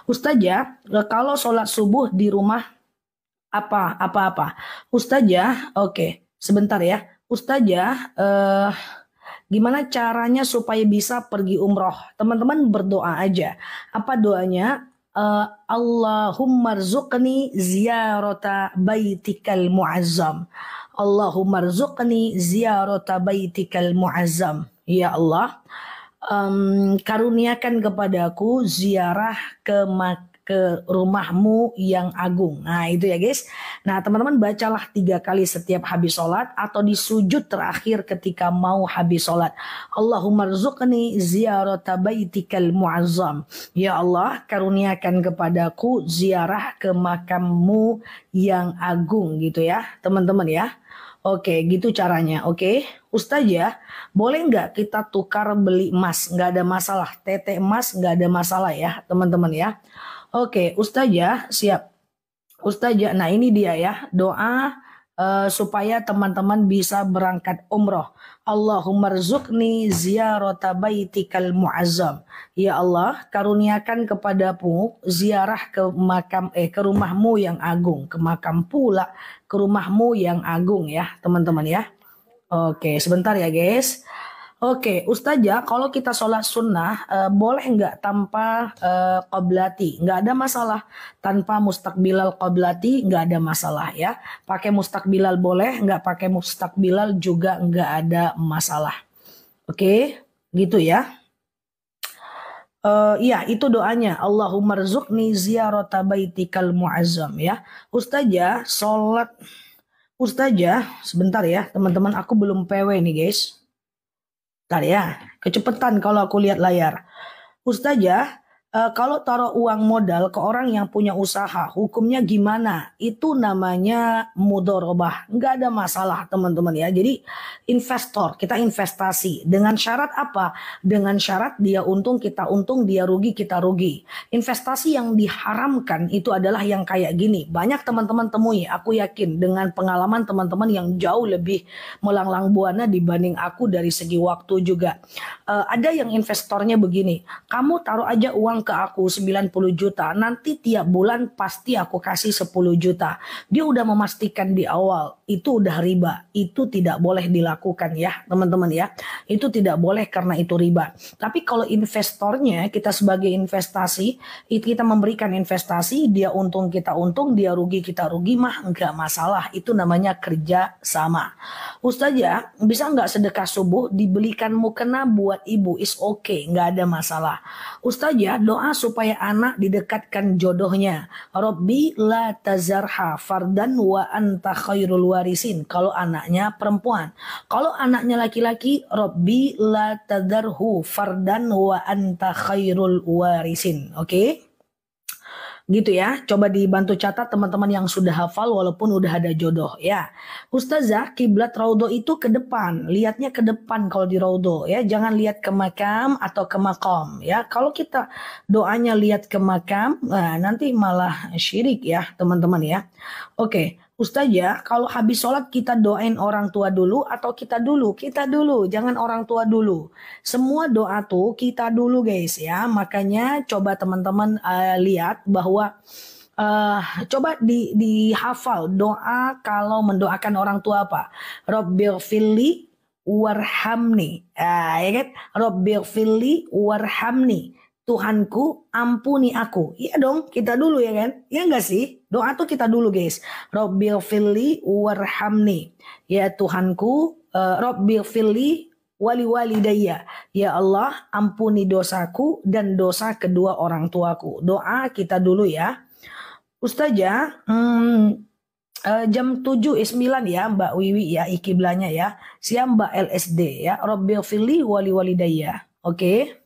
Ustazah, kalau sholat subuh di rumah apa? Ustazah, oke, sebentar ya. Ustazah, Gimana caranya supaya bisa pergi umroh? Teman-teman berdoa aja. Apa doanya? Allahumma rzuqni ziyarata baitikal muazzam. Allahumma rzuqni ziyarata baitikal muazzam. Ya Allah, karuniakan kepadaku ziarah ke rumahmu yang agung. Nah itu ya guys. Nah teman-teman bacalah 3 kali setiap habis sholat atau di sujud terakhir ketika mau habis sholat. Allahumma rzuqni ziyarata baitikal muazzam. Ya Allah karuniakan kepadaku ziarah ke makammu yang agung gitu ya teman-teman ya. Oke, gitu caranya. Oke, Ustazah, boleh nggak kita tukar beli emas? Nggak ada masalah. Tete emas nggak ada masalah ya, teman-teman ya. Oke, Ustazah, siap. Ustazah, nah ini dia ya, doa supaya teman-teman bisa berangkat umroh. Allahumma rzuqni ziyarata baitikal muazzam. Ya Allah, karuniakan kepadamu ziarah ke rumahmu yang agung, ke makam pula ke rumahmu yang agung ya, teman-teman ya. Oke, sebentar ya, guys. Oke, Ustazah, kalau kita sholat sunnah, boleh nggak tanpa qoblati? Nggak ada masalah. Tanpa mustakbilal qoblati, nggak ada masalah ya. Pakai mustakbilal boleh, nggak pakai mustakbilal juga nggak ada masalah. Oke, gitu ya. Iya, itu doanya. Allahumma rzuqni ziyarata baitikal muazzam ya. Ustazah, sebentar ya, teman-teman, aku belum PW nih, guys. Bentar ya, kecepatan kalau aku lihat layar. Ustazah, kalau taruh uang modal ke orang yang punya usaha, hukumnya gimana? Itu namanya mudorobah. Nggak ada masalah teman-teman ya. Jadi investor, kita investasi. Dengan syarat apa? Dengan syarat dia untung, kita untung, dia rugi, kita rugi. Investasi yang diharamkan itu adalah yang kayak gini. Banyak teman-teman temui, aku yakin dengan pengalaman teman-teman yang jauh lebih melanglang buana dibanding aku dari segi waktu juga. Ada yang investornya begini, kamu taruh aja uang ke aku 90 juta, nanti tiap bulan pasti aku kasih 10 juta. Dia udah memastikan di awal, itu udah riba. Itu tidak boleh dilakukan ya teman-teman ya. Itu tidak boleh karena itu riba. Tapi kalau investornya, kita sebagai investasi, kita memberikan investasi, dia untung kita untung, dia rugi kita rugi mah enggak masalah. Itu namanya kerja sama. Ustazah, bisa nggak sedekah subuh dibelikan mukena buat ibu? Is okay, nggak ada masalah. Ustazah, doa supaya anak didekatkan jodohnya. Robbi la tazarha fardan wa anta khairul warisin. Kalau anaknya perempuan. Kalau anaknya laki-laki, Robbi la tadarhu fardan wa anta khairul warisin. Oke? Gitu ya, coba dibantu catat teman-teman yang sudah hafal walaupun udah ada jodoh ya. Ustazah, kiblat raudho itu ke depan, lihatnya ke depan kalau di raudho ya, jangan lihat ke makam atau ke makom ya. Kalau kita doanya lihat ke makam, nah, nanti malah syirik ya teman-teman ya. Oke. Ustazah, kalau habis sholat kita doain orang tua dulu atau kita dulu? Kita dulu, jangan orang tua dulu. Semua doa tuh kita dulu guys ya. Makanya coba teman-teman lihat bahwa coba dihafal doa kalau mendoakan orang tua apa? Rabbighfirli warhamni. Ya kan? Rabbighfirli warhamni. Tuhanku ampuni aku. Iya dong, kita dulu ya kan? Ya enggak sih? Doa tuh kita dulu guys. Rabbighfirli warhamni. Ya Tuhanku, Rabbighfirli wali walidayya. Ya Allah, ampuni dosaku dan dosa kedua orang tuaku. Doa kita dulu ya. Ustazah, jam 7.09 ya Mbak Wiwi ya, ikiblanya ya. Siap Mbak LSD ya. Rabbighfirli wali walidayya. Oke.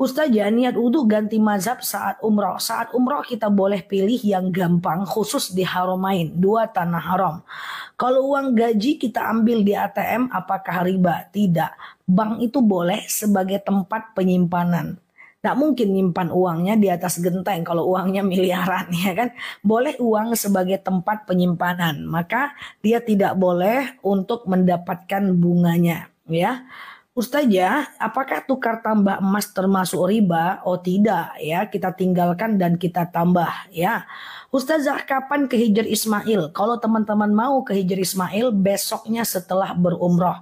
Ustazah, niat wudhu ganti mazhab saat umroh. Saat umroh kita boleh pilih yang gampang khusus di Haramain, 2 tanah haram. Kalau uang gaji kita ambil di ATM apakah riba? Tidak. Bank itu boleh sebagai tempat penyimpanan. Tidak mungkin nyimpan uangnya di atas genteng kalau uangnya miliaran ya kan. Boleh uang sebagai tempat penyimpanan. Maka dia tidak boleh untuk mendapatkan bunganya ya. Ustazah, apakah tukar tambah emas termasuk riba? Oh tidak ya, kita tinggalkan dan kita tambah ya. Ustazah, kapan ke Hijr Ismail? Kalau teman-teman mau ke Hijr Ismail besoknya setelah berumroh.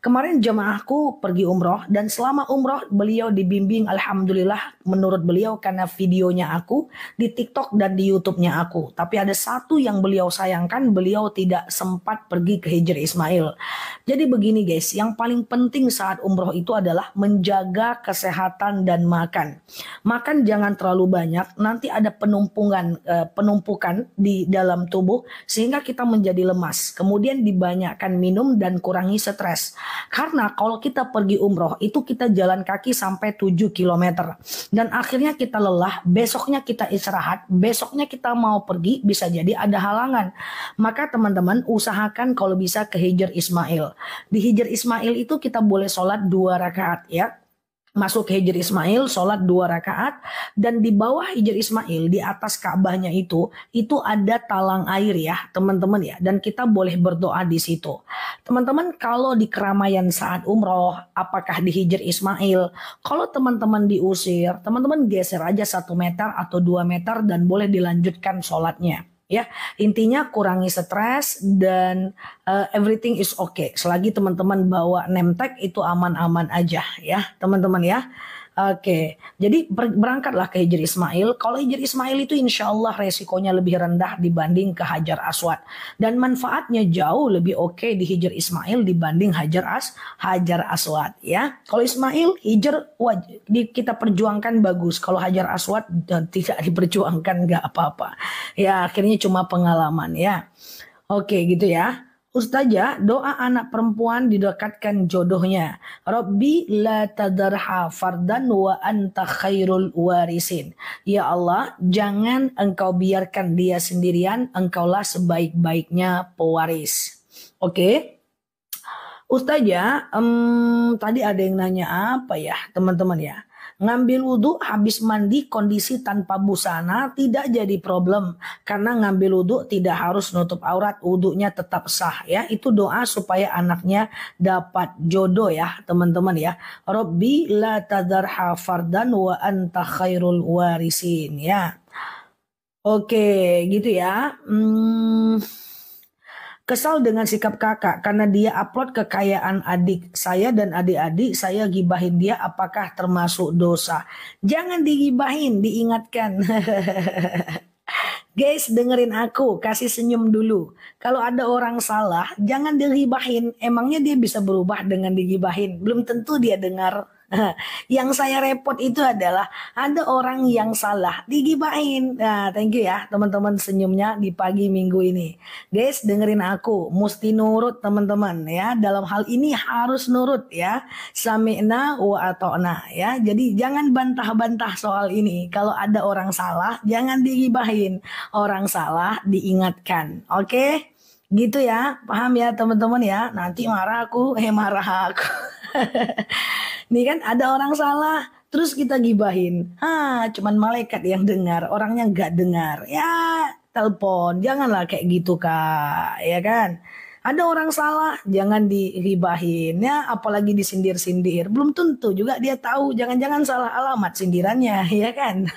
Kemarin jemaahku pergi umroh dan selama umroh beliau dibimbing alhamdulillah menurut beliau karena videonya aku di TikTok dan di YouTube-nya aku. Tapi ada satu yang beliau sayangkan, beliau tidak sempat pergi ke Hijr Ismail. Jadi begini guys, yang paling penting saat umroh itu adalah menjaga kesehatan dan makan. Makan jangan terlalu banyak, nanti ada penumpukan di dalam tubuh sehingga kita menjadi lemas. Kemudian dibanyakkan minum dan kurangi stres. Karena kalau kita pergi umroh itu kita jalan kaki sampai 7 kilometer. Dan akhirnya kita lelah, besoknya kita istirahat, besoknya kita mau pergi bisa jadi ada halangan. Maka teman-teman usahakan kalau bisa ke Hijr Ismail. Di Hijr Ismail itu kita boleh sholat 2 rakaat ya. Masuk ke Hijr Ismail, sholat 2 rakaat, dan di bawah Hijr Ismail, di atas Ka'bahnya itu ada talang air ya teman-teman ya, dan kita boleh berdoa di situ. Teman-teman kalau di keramaian saat umroh, apakah di Hijr Ismail, kalau teman-teman diusir, teman-teman geser aja 1 meter atau 2 meter dan boleh dilanjutkan sholatnya. Ya, intinya kurangi stres dan everything is okay. Selagi teman-teman bawa name tag itu aman-aman aja ya, teman-teman ya. Oke, jadi berangkatlah ke Hijr Ismail. Kalau Hijr Ismail itu insya Allah resikonya lebih rendah dibanding ke Hajar Aswad. Dan manfaatnya jauh lebih oke di Hijr Ismail dibanding Hajar Aswad ya. Kalau Ismail, Hijr kita perjuangkan bagus. Kalau Hajar Aswad tidak diperjuangkan nggak apa-apa. Ya akhirnya cuma pengalaman ya. Oke gitu ya. Ustazah, doa anak perempuan didekatkan jodohnya. Rabbi la tadarha fardan wa anta khairul warisin. Ya Allah, jangan engkau biarkan dia sendirian, engkaulah sebaik-baiknya pewaris. Oke. Ustazah, tadi ada yang nanya apa ya teman-teman ya. Ngambil wudhu habis mandi kondisi tanpa busana tidak jadi problem. Karena ngambil wudhu tidak harus nutup aurat, wudhunya tetap sah ya. Itu doa supaya anaknya dapat jodoh ya teman-teman ya. Rabbi la tadarha fardan wa anta khairul warisin ya. Oke gitu ya. Kesal dengan sikap kakak karena dia upload kekayaan adik saya dan adik-adik saya gibahin dia, apakah termasuk dosa? Jangan digibahin, diingatkan. Guys dengerin aku, kasih senyum dulu. Kalau ada orang salah jangan digibahin, emangnya dia bisa berubah dengan digibahin? Belum tentu dia dengar. Yang saya repot itu adalah ada orang yang salah digibahin. Nah, thank you ya teman-teman senyumnya di pagi minggu ini. Guys, dengerin aku, mesti nurut teman-teman ya. Dalam hal ini harus nurut ya. Sami'na wa ata'na ya. Jadi jangan bantah-bantah soal ini. Kalau ada orang salah jangan digibahin. Orang salah diingatkan. Oke? Gitu ya. Paham ya teman-teman ya. Nanti marah aku, marah aku. Nih kan ada orang salah terus kita gibahin. Cuman malaikat yang dengar, orangnya nggak dengar. Ya telepon, janganlah kayak gitu Kak, ya kan? Ada orang salah jangan digibahin ya, apalagi disindir-sindir. Belum tentu juga dia tahu, jangan-jangan salah alamat sindirannya, ya kan?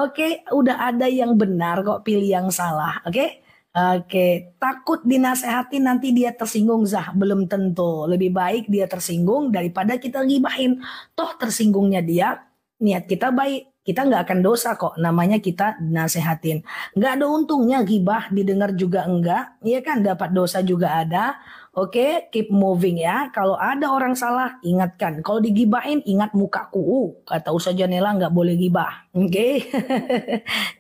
Oke, udah ada yang benar kok, pilih yang salah, oke? Oke, takut dinasehati nanti dia tersinggung, Zah. Belum tentu. Lebih baik dia tersinggung daripada kita gibahin. Toh tersinggungnya dia, niat kita baik. Kita nggak akan dosa kok. Namanya kita nasehatin. Nggak ada untungnya gibah, didengar juga enggak. Iya kan, dapat dosa juga ada. Oke, keep moving ya. Kalau ada orang salah, ingatkan. Kalau digibahin, ingat mukaku. Kata Ustazah Nela nggak boleh gibah. Oke,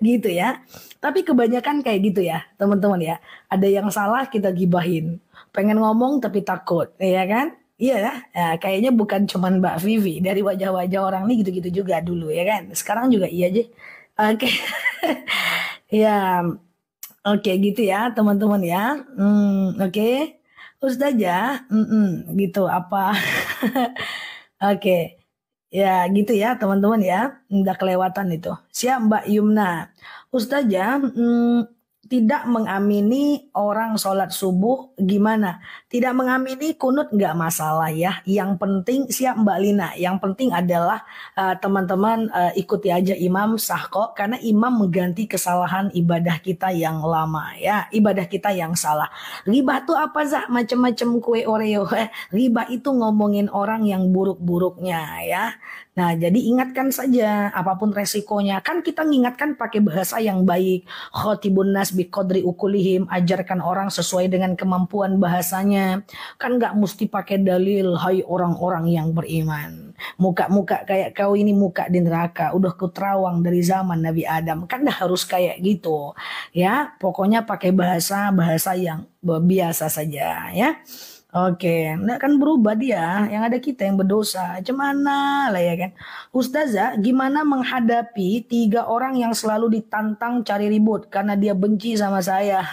gitu ya. Tapi kebanyakan kayak gitu ya, teman-teman ya. Ada yang salah kita gibahin. Pengen ngomong tapi takut, ya kan? Iya ya, kayaknya bukan cuman Mbak Vivi. Dari wajah-wajah orang nih gitu-gitu juga dulu ya kan. Sekarang juga iya aja. Oke, ya, oke gitu ya teman-teman ya. Oke. Ustazah, gitu apa? Oke, ya gitu ya teman-teman ya. Udah kelewatan itu. Siap Mbak Yumna. Ustazah, tidak mengamini orang sholat subuh gimana? Tidak mengamini kunut nggak masalah ya. Yang penting siap Mbak Lina. Yang penting adalah teman-teman ikuti aja imam sah kok. Karena imam mengganti kesalahan ibadah kita yang lama ya. Ibadah kita yang salah. Ribah tuh apa Zah? Macam-macam kue Oreo. Ribah itu ngomongin orang yang buruk-buruknya ya. Nah, jadi ingatkan saja apapun resikonya. Kan kita ngingatkan pakai bahasa yang baik. Khotibun nas biqadri ukulihim, ajarkan orang sesuai dengan kemampuan bahasanya. Kan nggak mesti pakai dalil, hai orang-orang yang beriman. Muka-muka kayak kau ini muka di neraka, udah kuterawang dari zaman Nabi Adam. Kan dah harus kayak gitu. Ya, pokoknya pakai bahasa yang biasa saja ya. Oke, nggak kan berubah dia, yang ada kita yang berdosa. Gimana lah ya kan? Ustazah, gimana menghadapi 3 orang yang selalu ditantang cari ribut karena dia benci sama saya?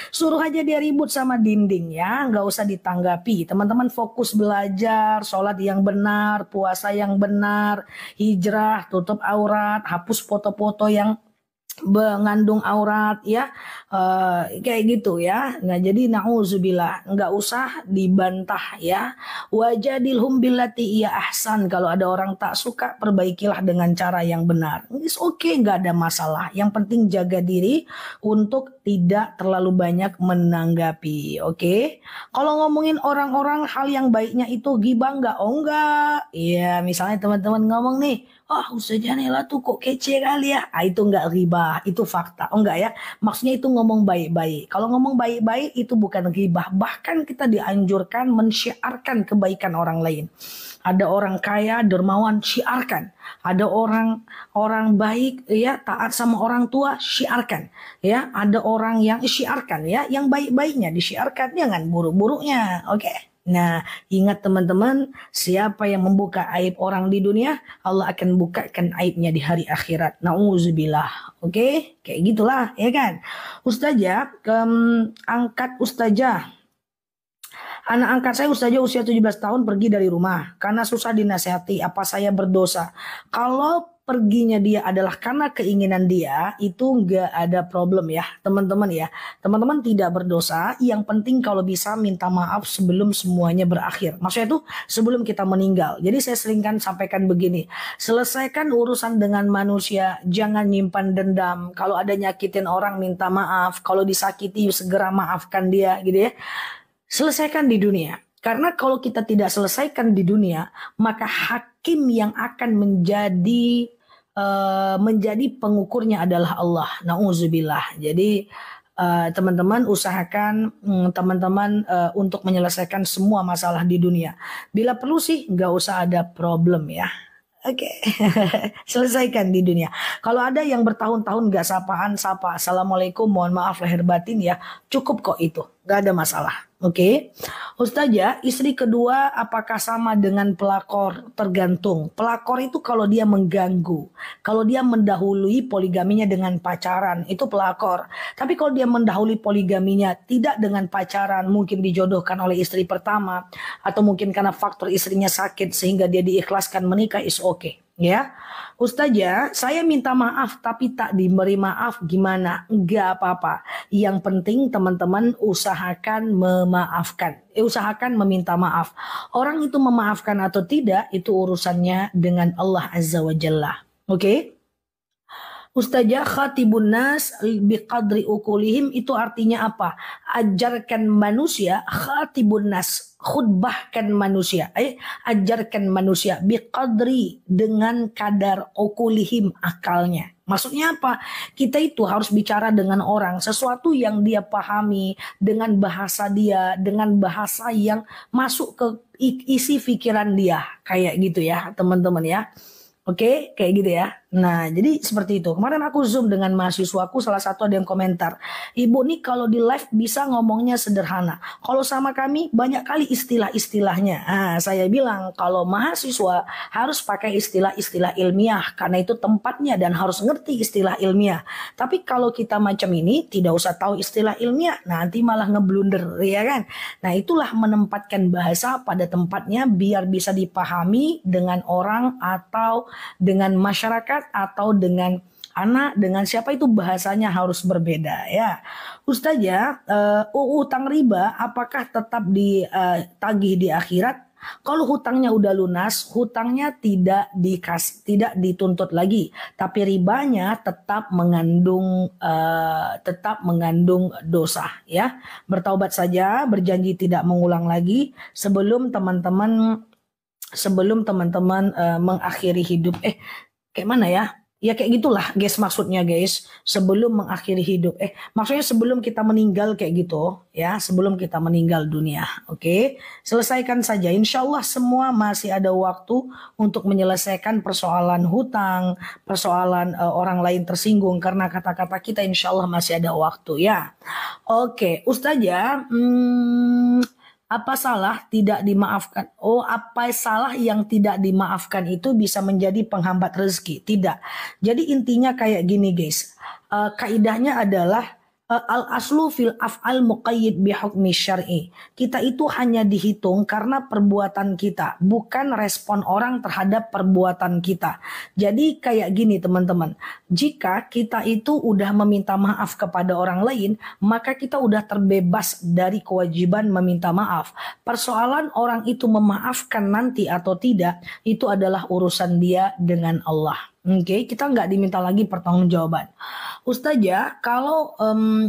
Suruh aja dia ribut sama dinding ya, nggak usah ditanggapi. Teman-teman fokus belajar, sholat yang benar, puasa yang benar, hijrah, tutup aurat, hapus foto-foto yang mengandung aurat ya, kayak gitu ya. Nah jadi nauzubillah, nggak usah dibantah ya. Wajadilhum billati iya ahsan. Kalau ada orang tak suka, perbaikilah dengan cara yang benar. It's okay, nggak ada masalah. Yang penting jaga diri untuk tidak terlalu banyak menanggapi. Oke. Kalau ngomongin orang-orang, hal yang baiknya itu gibah nggak? Oh enggak. Iya, misalnya teman-teman ngomong nih, Ustaz Janela tuh kok kece kali ya. Itu enggak ghibah, itu fakta. Oh enggak ya, maksudnya itu ngomong baik-baik. Kalau ngomong baik-baik itu bukan ghibah. Bahkan kita dianjurkan mensyiarkan kebaikan orang lain. Ada orang kaya, dermawan, syiarkan. Ada orang baik ya, taat sama orang tua, syiarkan. Ya, ada orang yang syiarkan ya, yang baik-baiknya disyiarkan, jangan buruk-buruknya. Oke. Nah, ingat teman-teman, siapa yang membuka aib orang di dunia, Allah akan bukakan aibnya di hari akhirat. Nauzubillah. Oke, kayak gitulah, ya kan? Ustazah, angkat Ustazah. Anak angkat saya Ustazah usia 17 tahun pergi dari rumah karena susah dinasehati. Apa saya berdosa? Kalau perginya dia adalah karena keinginan dia, itu nggak ada problem ya teman-teman ya. Teman-teman tidak berdosa. Yang penting kalau bisa minta maaf sebelum semuanya berakhir. Maksudnya itu sebelum kita meninggal. Jadi saya seringkan sampaikan begini. Selesaikan urusan dengan manusia. Jangan nyimpan dendam. Kalau ada nyakitin orang minta maaf. Kalau disakiti segera maafkan dia gitu ya. Selesaikan di dunia. Karena kalau kita tidak selesaikan di dunia, maka hakim yang akan menjadi pengukurnya adalah Allah. Nauzubillah. Jadi teman-teman usahakan teman-teman untuk menyelesaikan semua masalah di dunia. Bila perlu sih nggak usah ada problem ya. Oke, selesaikan di dunia. Kalau ada yang bertahun-tahun gak sapaan, sapa assalamualaikum, mohon maaf lahir batin ya, cukup kok itu, gak ada masalah. Oke, Ustazah, istri kedua apakah sama dengan pelakor? Tergantung. Pelakor itu kalau dia mengganggu, kalau dia mendahului poligaminya dengan pacaran, itu pelakor. Tapi kalau dia mendahului poligaminya tidak dengan pacaran, mungkin dijodohkan oleh istri pertama, atau mungkin karena faktor istrinya sakit sehingga dia diikhlaskan menikah, is okay. Ya, Ustazah, saya minta maaf tapi tak diberi maaf, gimana? Enggak apa-apa. Yang penting teman-teman usahakan memaafkan. Usahakan meminta maaf. Orang itu memaafkan atau tidak itu urusannya dengan Allah Azza wa Jalla. Oke? Ustazah, khatibun nas biqadri ukulihim itu artinya apa? Ajarkan manusia, khatibun nas, khutbahkan manusia, ajarkan manusia biqadri dengan kadar ukulihim akalnya. Maksudnya apa? Kita itu harus bicara dengan orang sesuatu yang dia pahami dengan bahasa dia, dengan bahasa yang masuk ke isi pikiran dia, kayak gitu ya, teman-teman ya. Oke, kayak gitu ya. Nah, jadi seperti itu. Kemarin aku Zoom dengan mahasiswaku, salah satu ada yang komentar, Ibu nih kalau di live bisa ngomongnya sederhana. Kalau sama kami banyak kali istilah-istilahnya. Nah, saya bilang kalau mahasiswa harus pakai istilah-istilah ilmiah karena itu tempatnya dan harus ngerti istilah ilmiah. Tapi kalau kita macam ini tidak usah tahu istilah ilmiah, nanti malah ngeblunder, ya kan? Nah, itulah menempatkan bahasa pada tempatnya biar bisa dipahami dengan orang atau dengan masyarakat atau dengan anak dengan siapa itu bahasanya harus berbeda ya. Ustazah, utang riba apakah tetap ditagih di akhirat? Kalau hutangnya udah lunas, hutangnya tidak dituntut lagi, tapi ribanya tetap mengandung dosa ya. Bertaubat saja, berjanji tidak mengulang lagi sebelum teman-teman mengakhiri hidup. Kayak mana ya? Ya kayak gitulah guys, maksudnya guys, sebelum mengakhiri hidup. Maksudnya sebelum kita meninggal kayak gitu ya, sebelum kita meninggal dunia. Oke, selesaikan saja. Insya Allah semua masih ada waktu untuk menyelesaikan persoalan hutang, persoalan orang lain tersinggung karena kata-kata kita. Insya Allah masih ada waktu ya. Oke, Ustazah, apa salah tidak dimaafkan? Apa salah yang tidak dimaafkan itu bisa menjadi penghambat rezeki? Tidak. Jadi intinya kayak gini guys. Kaidahnya adalah al-aslu fil af'al muqayyid bihukmi syar'i. Kita itu hanya dihitung karena perbuatan kita, bukan respon orang terhadap perbuatan kita. Jadi kayak gini teman-teman. Jika kita itu udah meminta maaf kepada orang lain, maka kita udah terbebas dari kewajiban meminta maaf. Persoalan orang itu memaafkan nanti atau tidak, itu adalah urusan dia dengan Allah. Oke, kita nggak diminta lagi pertanggungjawaban. Ustazah, kalau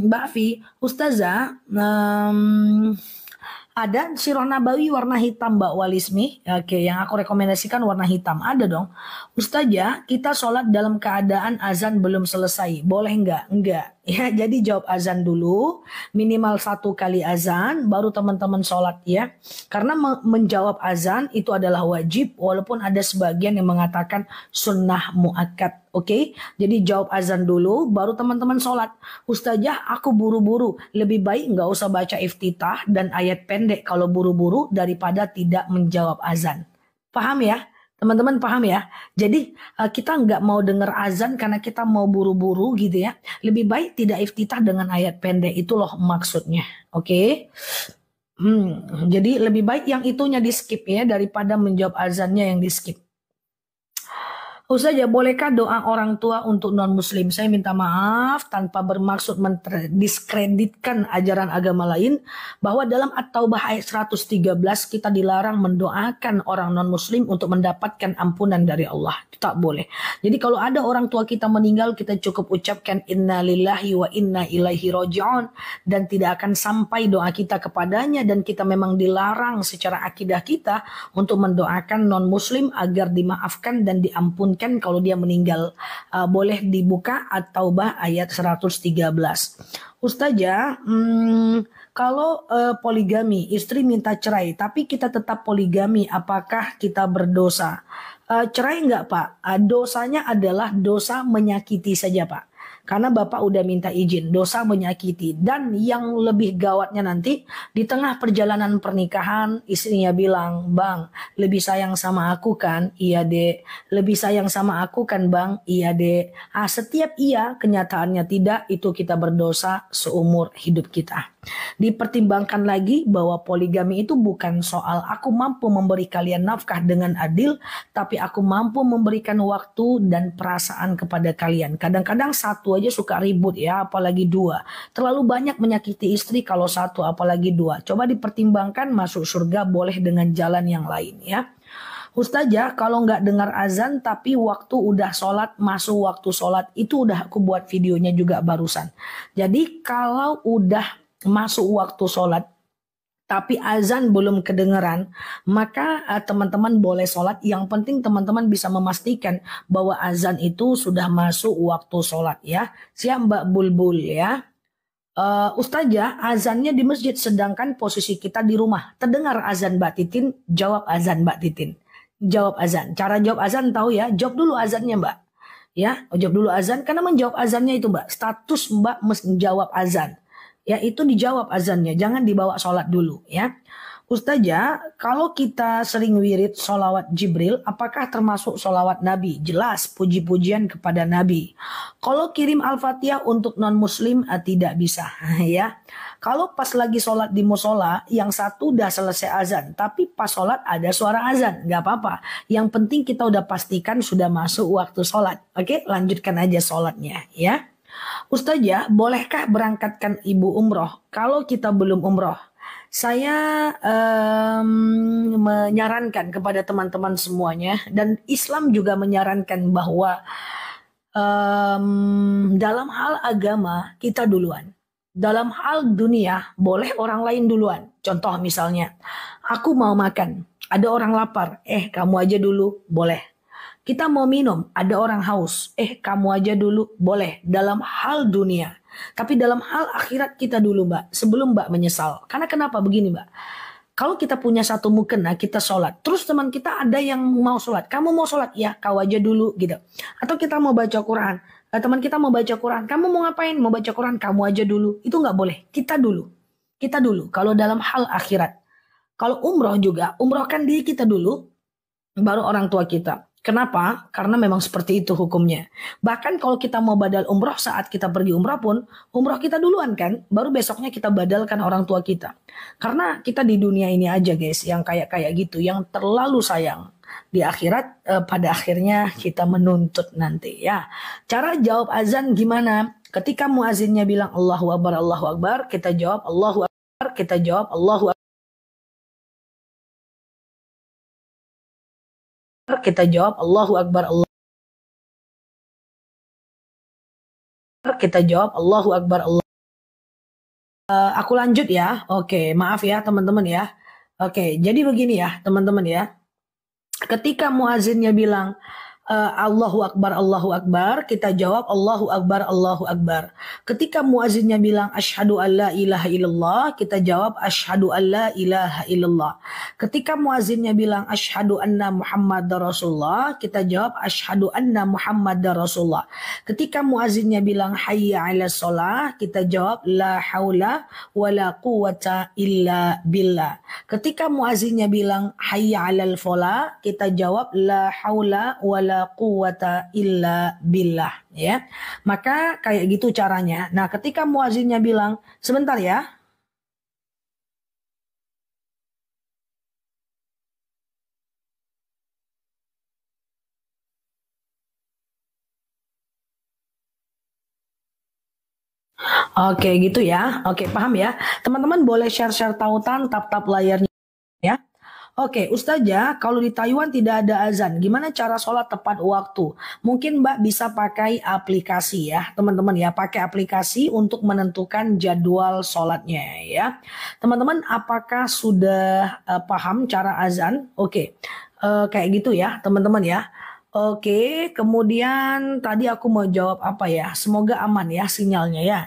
Mbak Fi, Ustazah, ada sirah nabawi warna hitam Mbak Walismi. Oke, yang aku rekomendasikan warna hitam. Ada dong. Ustazah, kita sholat dalam keadaan azan belum selesai. Boleh nggak? Enggak. Ya, jadi jawab azan dulu, minimal 1 kali azan, baru teman-teman sholat ya. Karena menjawab azan itu adalah wajib, walaupun ada sebagian yang mengatakan sunnah muakkad. Oke, jadi jawab azan dulu, baru teman-teman sholat. Ustazah, aku buru-buru, lebih baik nggak usah baca iftitah dan ayat pendek kalau buru-buru daripada tidak menjawab azan. Paham ya? Teman-teman paham ya? Jadi kita nggak mau dengar azan karena kita mau buru-buru gitu ya. Lebih baik tidak iftitah dengan ayat pendek, itu loh maksudnya. Oke? Jadi lebih baik yang itunya di skip ya daripada menjawab azannya yang di skip. Ustazah, bolehkah doa orang tua untuk non-muslim? Saya minta maaf tanpa bermaksud mendiskreditkan ajaran agama lain, bahwa dalam At-Taubah ayat 113 kita dilarang mendoakan orang non-muslim untuk mendapatkan ampunan dari Allah. Itu tak boleh. Jadi kalau ada orang tua kita meninggal, kita cukup ucapkan inna lillahi wa inna ilaihi raji'un, dan tidak akan sampai doa kita kepadanya, dan kita memang dilarang secara akidah kita untuk mendoakan non-muslim agar dimaafkan dan diampunkan kalau dia meninggal. Boleh dibuka At-Taubah ayat 113. Ustazah, kalau poligami, istri minta cerai tapi kita tetap poligami, apakah kita berdosa? Cerai enggak Pak? Dosanya adalah dosa menyakiti saja Pak. Karena Bapak udah minta izin, dosa menyakiti. Dan yang lebih gawatnya nanti, di tengah perjalanan pernikahan, istrinya bilang, Bang, lebih sayang sama aku kan? Iya dek. Lebih sayang sama aku kan Bang? Iya dek. Setiap iya, kenyataannya tidak, itu kita berdosa seumur hidup kita. Dipertimbangkan lagi bahwa poligami itu bukan soal aku mampu memberi kalian nafkah dengan adil, tapi aku mampu memberikan waktu dan perasaan kepada kalian. Kadang-kadang satu aja suka ribut ya, apalagi dua. Terlalu banyak menyakiti istri kalau satu, apalagi dua. Coba dipertimbangkan, masuk surga boleh dengan jalan yang lain ya. Ustazah, kalau nggak dengar azan tapi waktu udah sholat, masuk waktu sholat, itu udah aku buat videonya juga barusan. Jadi kalau udah masuk waktu sholat tapi azan belum kedengeran, maka teman-teman boleh sholat. Yang penting teman-teman bisa memastikan bahwa azan itu sudah masuk waktu sholat ya. Siap Mbak Bulbul ya. Ustazah, azannya di masjid sedangkan posisi kita di rumah. Terdengar azan Mbak Titin, jawab azan Mbak Titin. Jawab azan. Cara jawab azan tahu ya, jawab dulu azannya Mbak. Ya, jawab dulu azan, karena menjawab azannya itu Mbak, status Mbak menjawab azan. Ya, itu dijawab azannya, jangan dibawa sholat dulu ya. Ustazah, kalau kita sering wirid sholawat Jibril, apakah termasuk sholawat Nabi? Jelas, puji-pujian kepada Nabi. Kalau kirim Al-Fatihah untuk non-muslim, tidak bisa ya. Kalau pas lagi sholat di musola, yang satu udah selesai azan, tapi pas sholat ada suara azan, nggak apa-apa. Yang penting kita udah pastikan sudah masuk waktu sholat. Oke, lanjutkan aja sholatnya ya. Ustazah, bolehkah berangkatkan ibu umroh kalau kita belum umroh? Saya menyarankan kepada teman-teman semuanya, dan Islam juga menyarankan bahwa dalam hal agama kita duluan. Dalam hal dunia boleh orang lain duluan. Contoh misalnya, aku mau makan, ada orang lapar, kamu aja dulu, boleh. Kita mau minum, ada orang haus, kamu aja dulu, boleh. Dalam hal dunia. Tapi dalam hal akhirat kita dulu Mbak, sebelum Mbak menyesal. Karena kenapa begini Mbak? Kalau kita punya satu mukena, kita sholat. Terus teman kita ada yang mau sholat. Kamu mau sholat? Ya, kau aja dulu gitu. Atau kita mau baca Quran. Teman kita mau baca Quran. Kamu mau ngapain? Mau baca Quran? Kamu aja dulu. Itu nggak boleh. Kita dulu. Kita dulu. Kalau dalam hal akhirat. Kalau umroh juga, umrohkan diri kita dulu. Baru orang tua kita. Kenapa? Karena memang seperti itu hukumnya. Bahkan kalau kita mau badal umroh saat kita pergi umroh pun, umroh kita duluan kan, baru besoknya kita badalkan orang tua kita. Karena kita di dunia ini aja guys, yang kayak gitu, yang terlalu sayang. Di akhirat pada akhirnya kita menuntut nanti ya. Cara jawab azan gimana? Ketika muazinnya bilang Allahu Akbar, kita jawab Allahu Akbar, kita jawab Allahu Akbar. Kita jawab Allahu Akbar, kita jawab Allahu Akbar, Allah. Aku lanjut ya. Oke, maaf ya teman-teman ya. Oke, jadi begini ya teman-teman ya. Ketika muazinnya bilang Allahu Akbar, kita jawab Allahu Akbar, Allahu Akbar. Ketika muazinnya bilang asyhadu alla ilaha illallah, kita jawab asyhadu alla ilaha illallah. Ketika muazinnya bilang asyhadu anna Muhammadar Rasulullah, kita jawab asyhadu anna Muhammadar Rasulullah. Ketika muazinnya bilang hayya 'alas shalah, kita jawab la haula wala quwata illa billah. Ketika muazinnya bilang hayya 'alal falah, kita jawab la haula wala quwata illa billah ya. Maka kayak gitu caranya. Nah, ketika muazinnya bilang sebentar ya. Oke, gitu ya. Oke, paham ya. Teman-teman boleh share-share tautan, tap-tap layarnya ya. Oke, Ustazah, kalau di Taiwan tidak ada azan, gimana cara sholat tepat waktu? Mungkin Mbak bisa pakai aplikasi ya, teman-teman ya, pakai aplikasi untuk menentukan jadwal sholatnya ya. Teman-teman, apakah sudah paham cara azan? Oke, kayak gitu ya, teman-teman ya. Oke, kemudian tadi aku mau jawab apa ya? Semoga aman ya sinyalnya ya.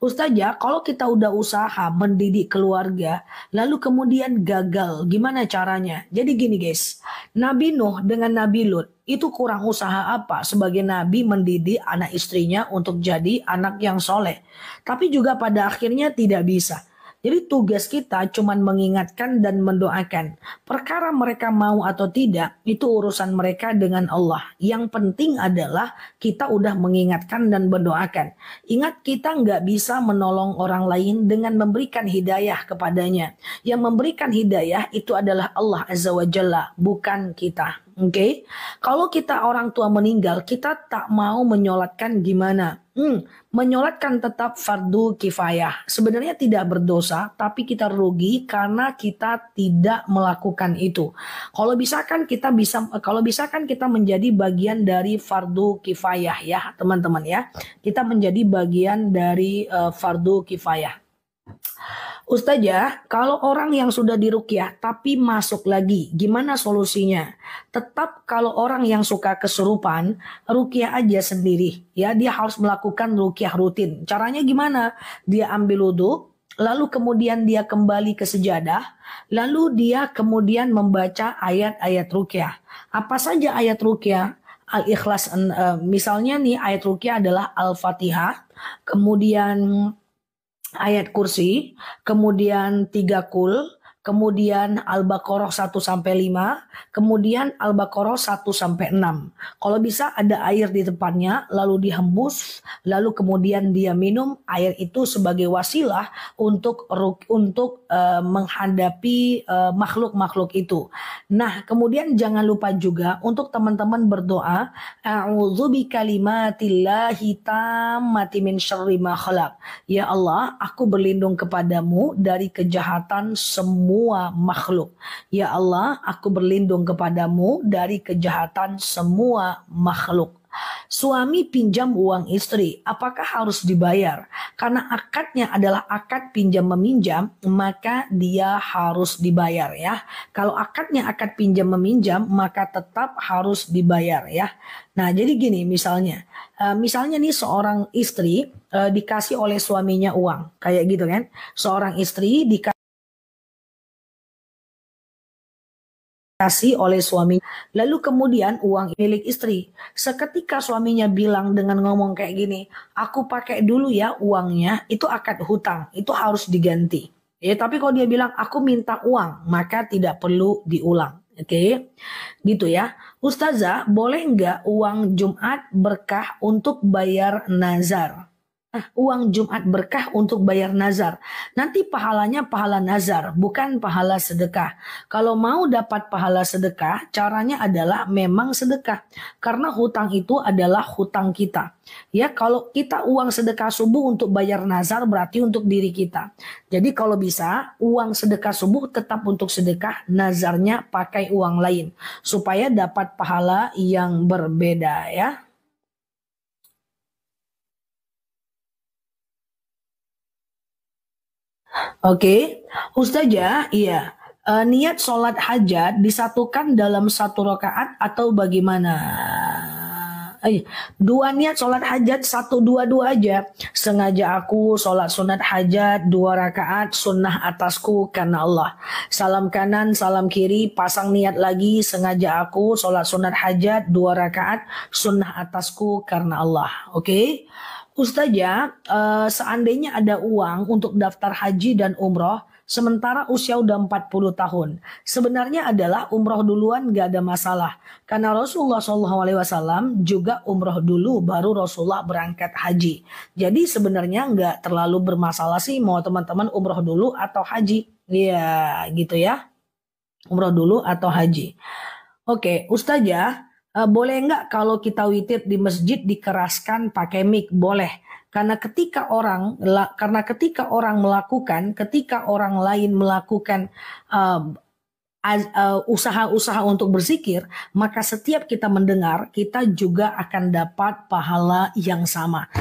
Ustazah, kalau kita udah usaha mendidik keluarga, lalu kemudian gagal, gimana caranya? Jadi gini guys, Nabi Nuh dengan Nabi Lut, itu kurang usaha apa sebagai Nabi mendidik anak istrinya untuk jadi anak yang soleh. Tapi juga pada akhirnya tidak bisa. Jadi tugas kita cuma mengingatkan dan mendoakan. Perkara mereka mau atau tidak, itu urusan mereka dengan Allah. Yang penting adalah kita udah mengingatkan dan mendoakan. Ingat, kita nggak bisa menolong orang lain dengan memberikan hidayah kepadanya. Yang memberikan hidayah itu adalah Allah Azza wa Jalla, bukan kita. Oke, kalau kita orang tua meninggal, kita tak mau menyolatkan gimana? Menyolatkan tetap fardu kifayah. Sebenarnya tidak berdosa, tapi kita rugi karena kita tidak melakukan itu. Kalau bisa kan kita menjadi bagian dari fardu kifayah ya, teman-teman ya. Kita menjadi bagian dari fardu kifayah. Ustazah, kalau orang yang sudah diruqyah tapi masuk lagi, gimana solusinya? Tetap kalau orang yang suka kesurupan, ruqyah aja sendiri. Ya, dia harus melakukan ruqyah rutin. Caranya gimana? Dia ambil wudhu, lalu kemudian dia kembali ke sejadah, lalu dia kemudian membaca ayat-ayat ruqyah. Apa saja ayat ruqyah? Al-Ikhlas, misalnya nih ayat ruqyah adalah Al-Fatihah, kemudian ayat kursi, kemudian 3 kul, kemudian Al-Baqarah 1-5, kemudian Al-Baqarah 1-6. Kalau bisa ada air di depannya, lalu dihembus, lalu kemudian dia minum air itu sebagai wasilah untuk menghadapi makhluk-makhluk itu. Nah, kemudian jangan lupa juga untuk teman-teman berdoa, a'udzu bikalimatillahi tammati min syarri ma khalaq. Ya Allah, aku berlindung kepadamu dari kejahatan semua makhluk. Ya Allah, aku berlindung kepadamu dari kejahatan semua makhluk. Suami pinjam uang istri, apakah harus dibayar? Karena akadnya adalah akad pinjam meminjam, maka dia harus dibayar ya. Kalau akadnya akad pinjam meminjam, maka tetap harus dibayar ya. Nah, jadi gini misalnya nih seorang istri dikasih oleh suaminya uang, kayak gitu kan? Seorang istri dikasih oleh suami, lalu kemudian uang milik istri. Seketika suaminya bilang dengan ngomong kayak gini, aku pakai dulu ya uangnya, itu akad hutang, itu harus diganti. Ya, tapi kalau dia bilang aku minta uang, maka tidak perlu diulang. Oke, gitu ya. Ustazah, boleh nggak uang Jumat berkah untuk bayar nazar? Uang Jumat berkah untuk bayar nazar. Nanti pahalanya pahala nazar, bukan pahala sedekah. Kalau mau dapat pahala sedekah, caranya adalah memang sedekah. Karena hutang itu adalah hutang kita. Ya, kalau kita uang sedekah subuh untuk bayar nazar berarti untuk diri kita. Jadi kalau bisa, uang sedekah subuh tetap untuk sedekah, nazarnya pakai uang lain. Supaya dapat pahala yang berbeda ya. Oke, Ustazah, iya. Niat sholat hajat disatukan dalam satu rakaat atau bagaimana? Dua niat sholat hajat, satu dua-dua aja. Sengaja aku sholat sunat hajat 2 rakaat sunnah atasku karena Allah. Salam kanan, salam kiri, pasang niat lagi. Sengaja aku sholat sunat hajat 2 rakaat sunnah atasku karena Allah. Oke? Ustazah, seandainya ada uang untuk daftar haji dan umroh, sementara usia udah 40 tahun. Sebenarnya adalah umroh duluan gak ada masalah. Karena Rasulullah SAW juga umroh dulu baru Rasulullah berangkat haji. Jadi sebenarnya nggak terlalu bermasalah sih mau teman-teman umroh dulu atau haji. Iya gitu ya, umroh dulu atau haji. Oke, Ustazah, boleh nggak kalau kita witir di masjid dikeraskan pakai mic? Boleh. Ketika orang lain melakukan usaha-usaha untuk berzikir, maka setiap kita mendengar, kita juga akan dapat pahala yang sama.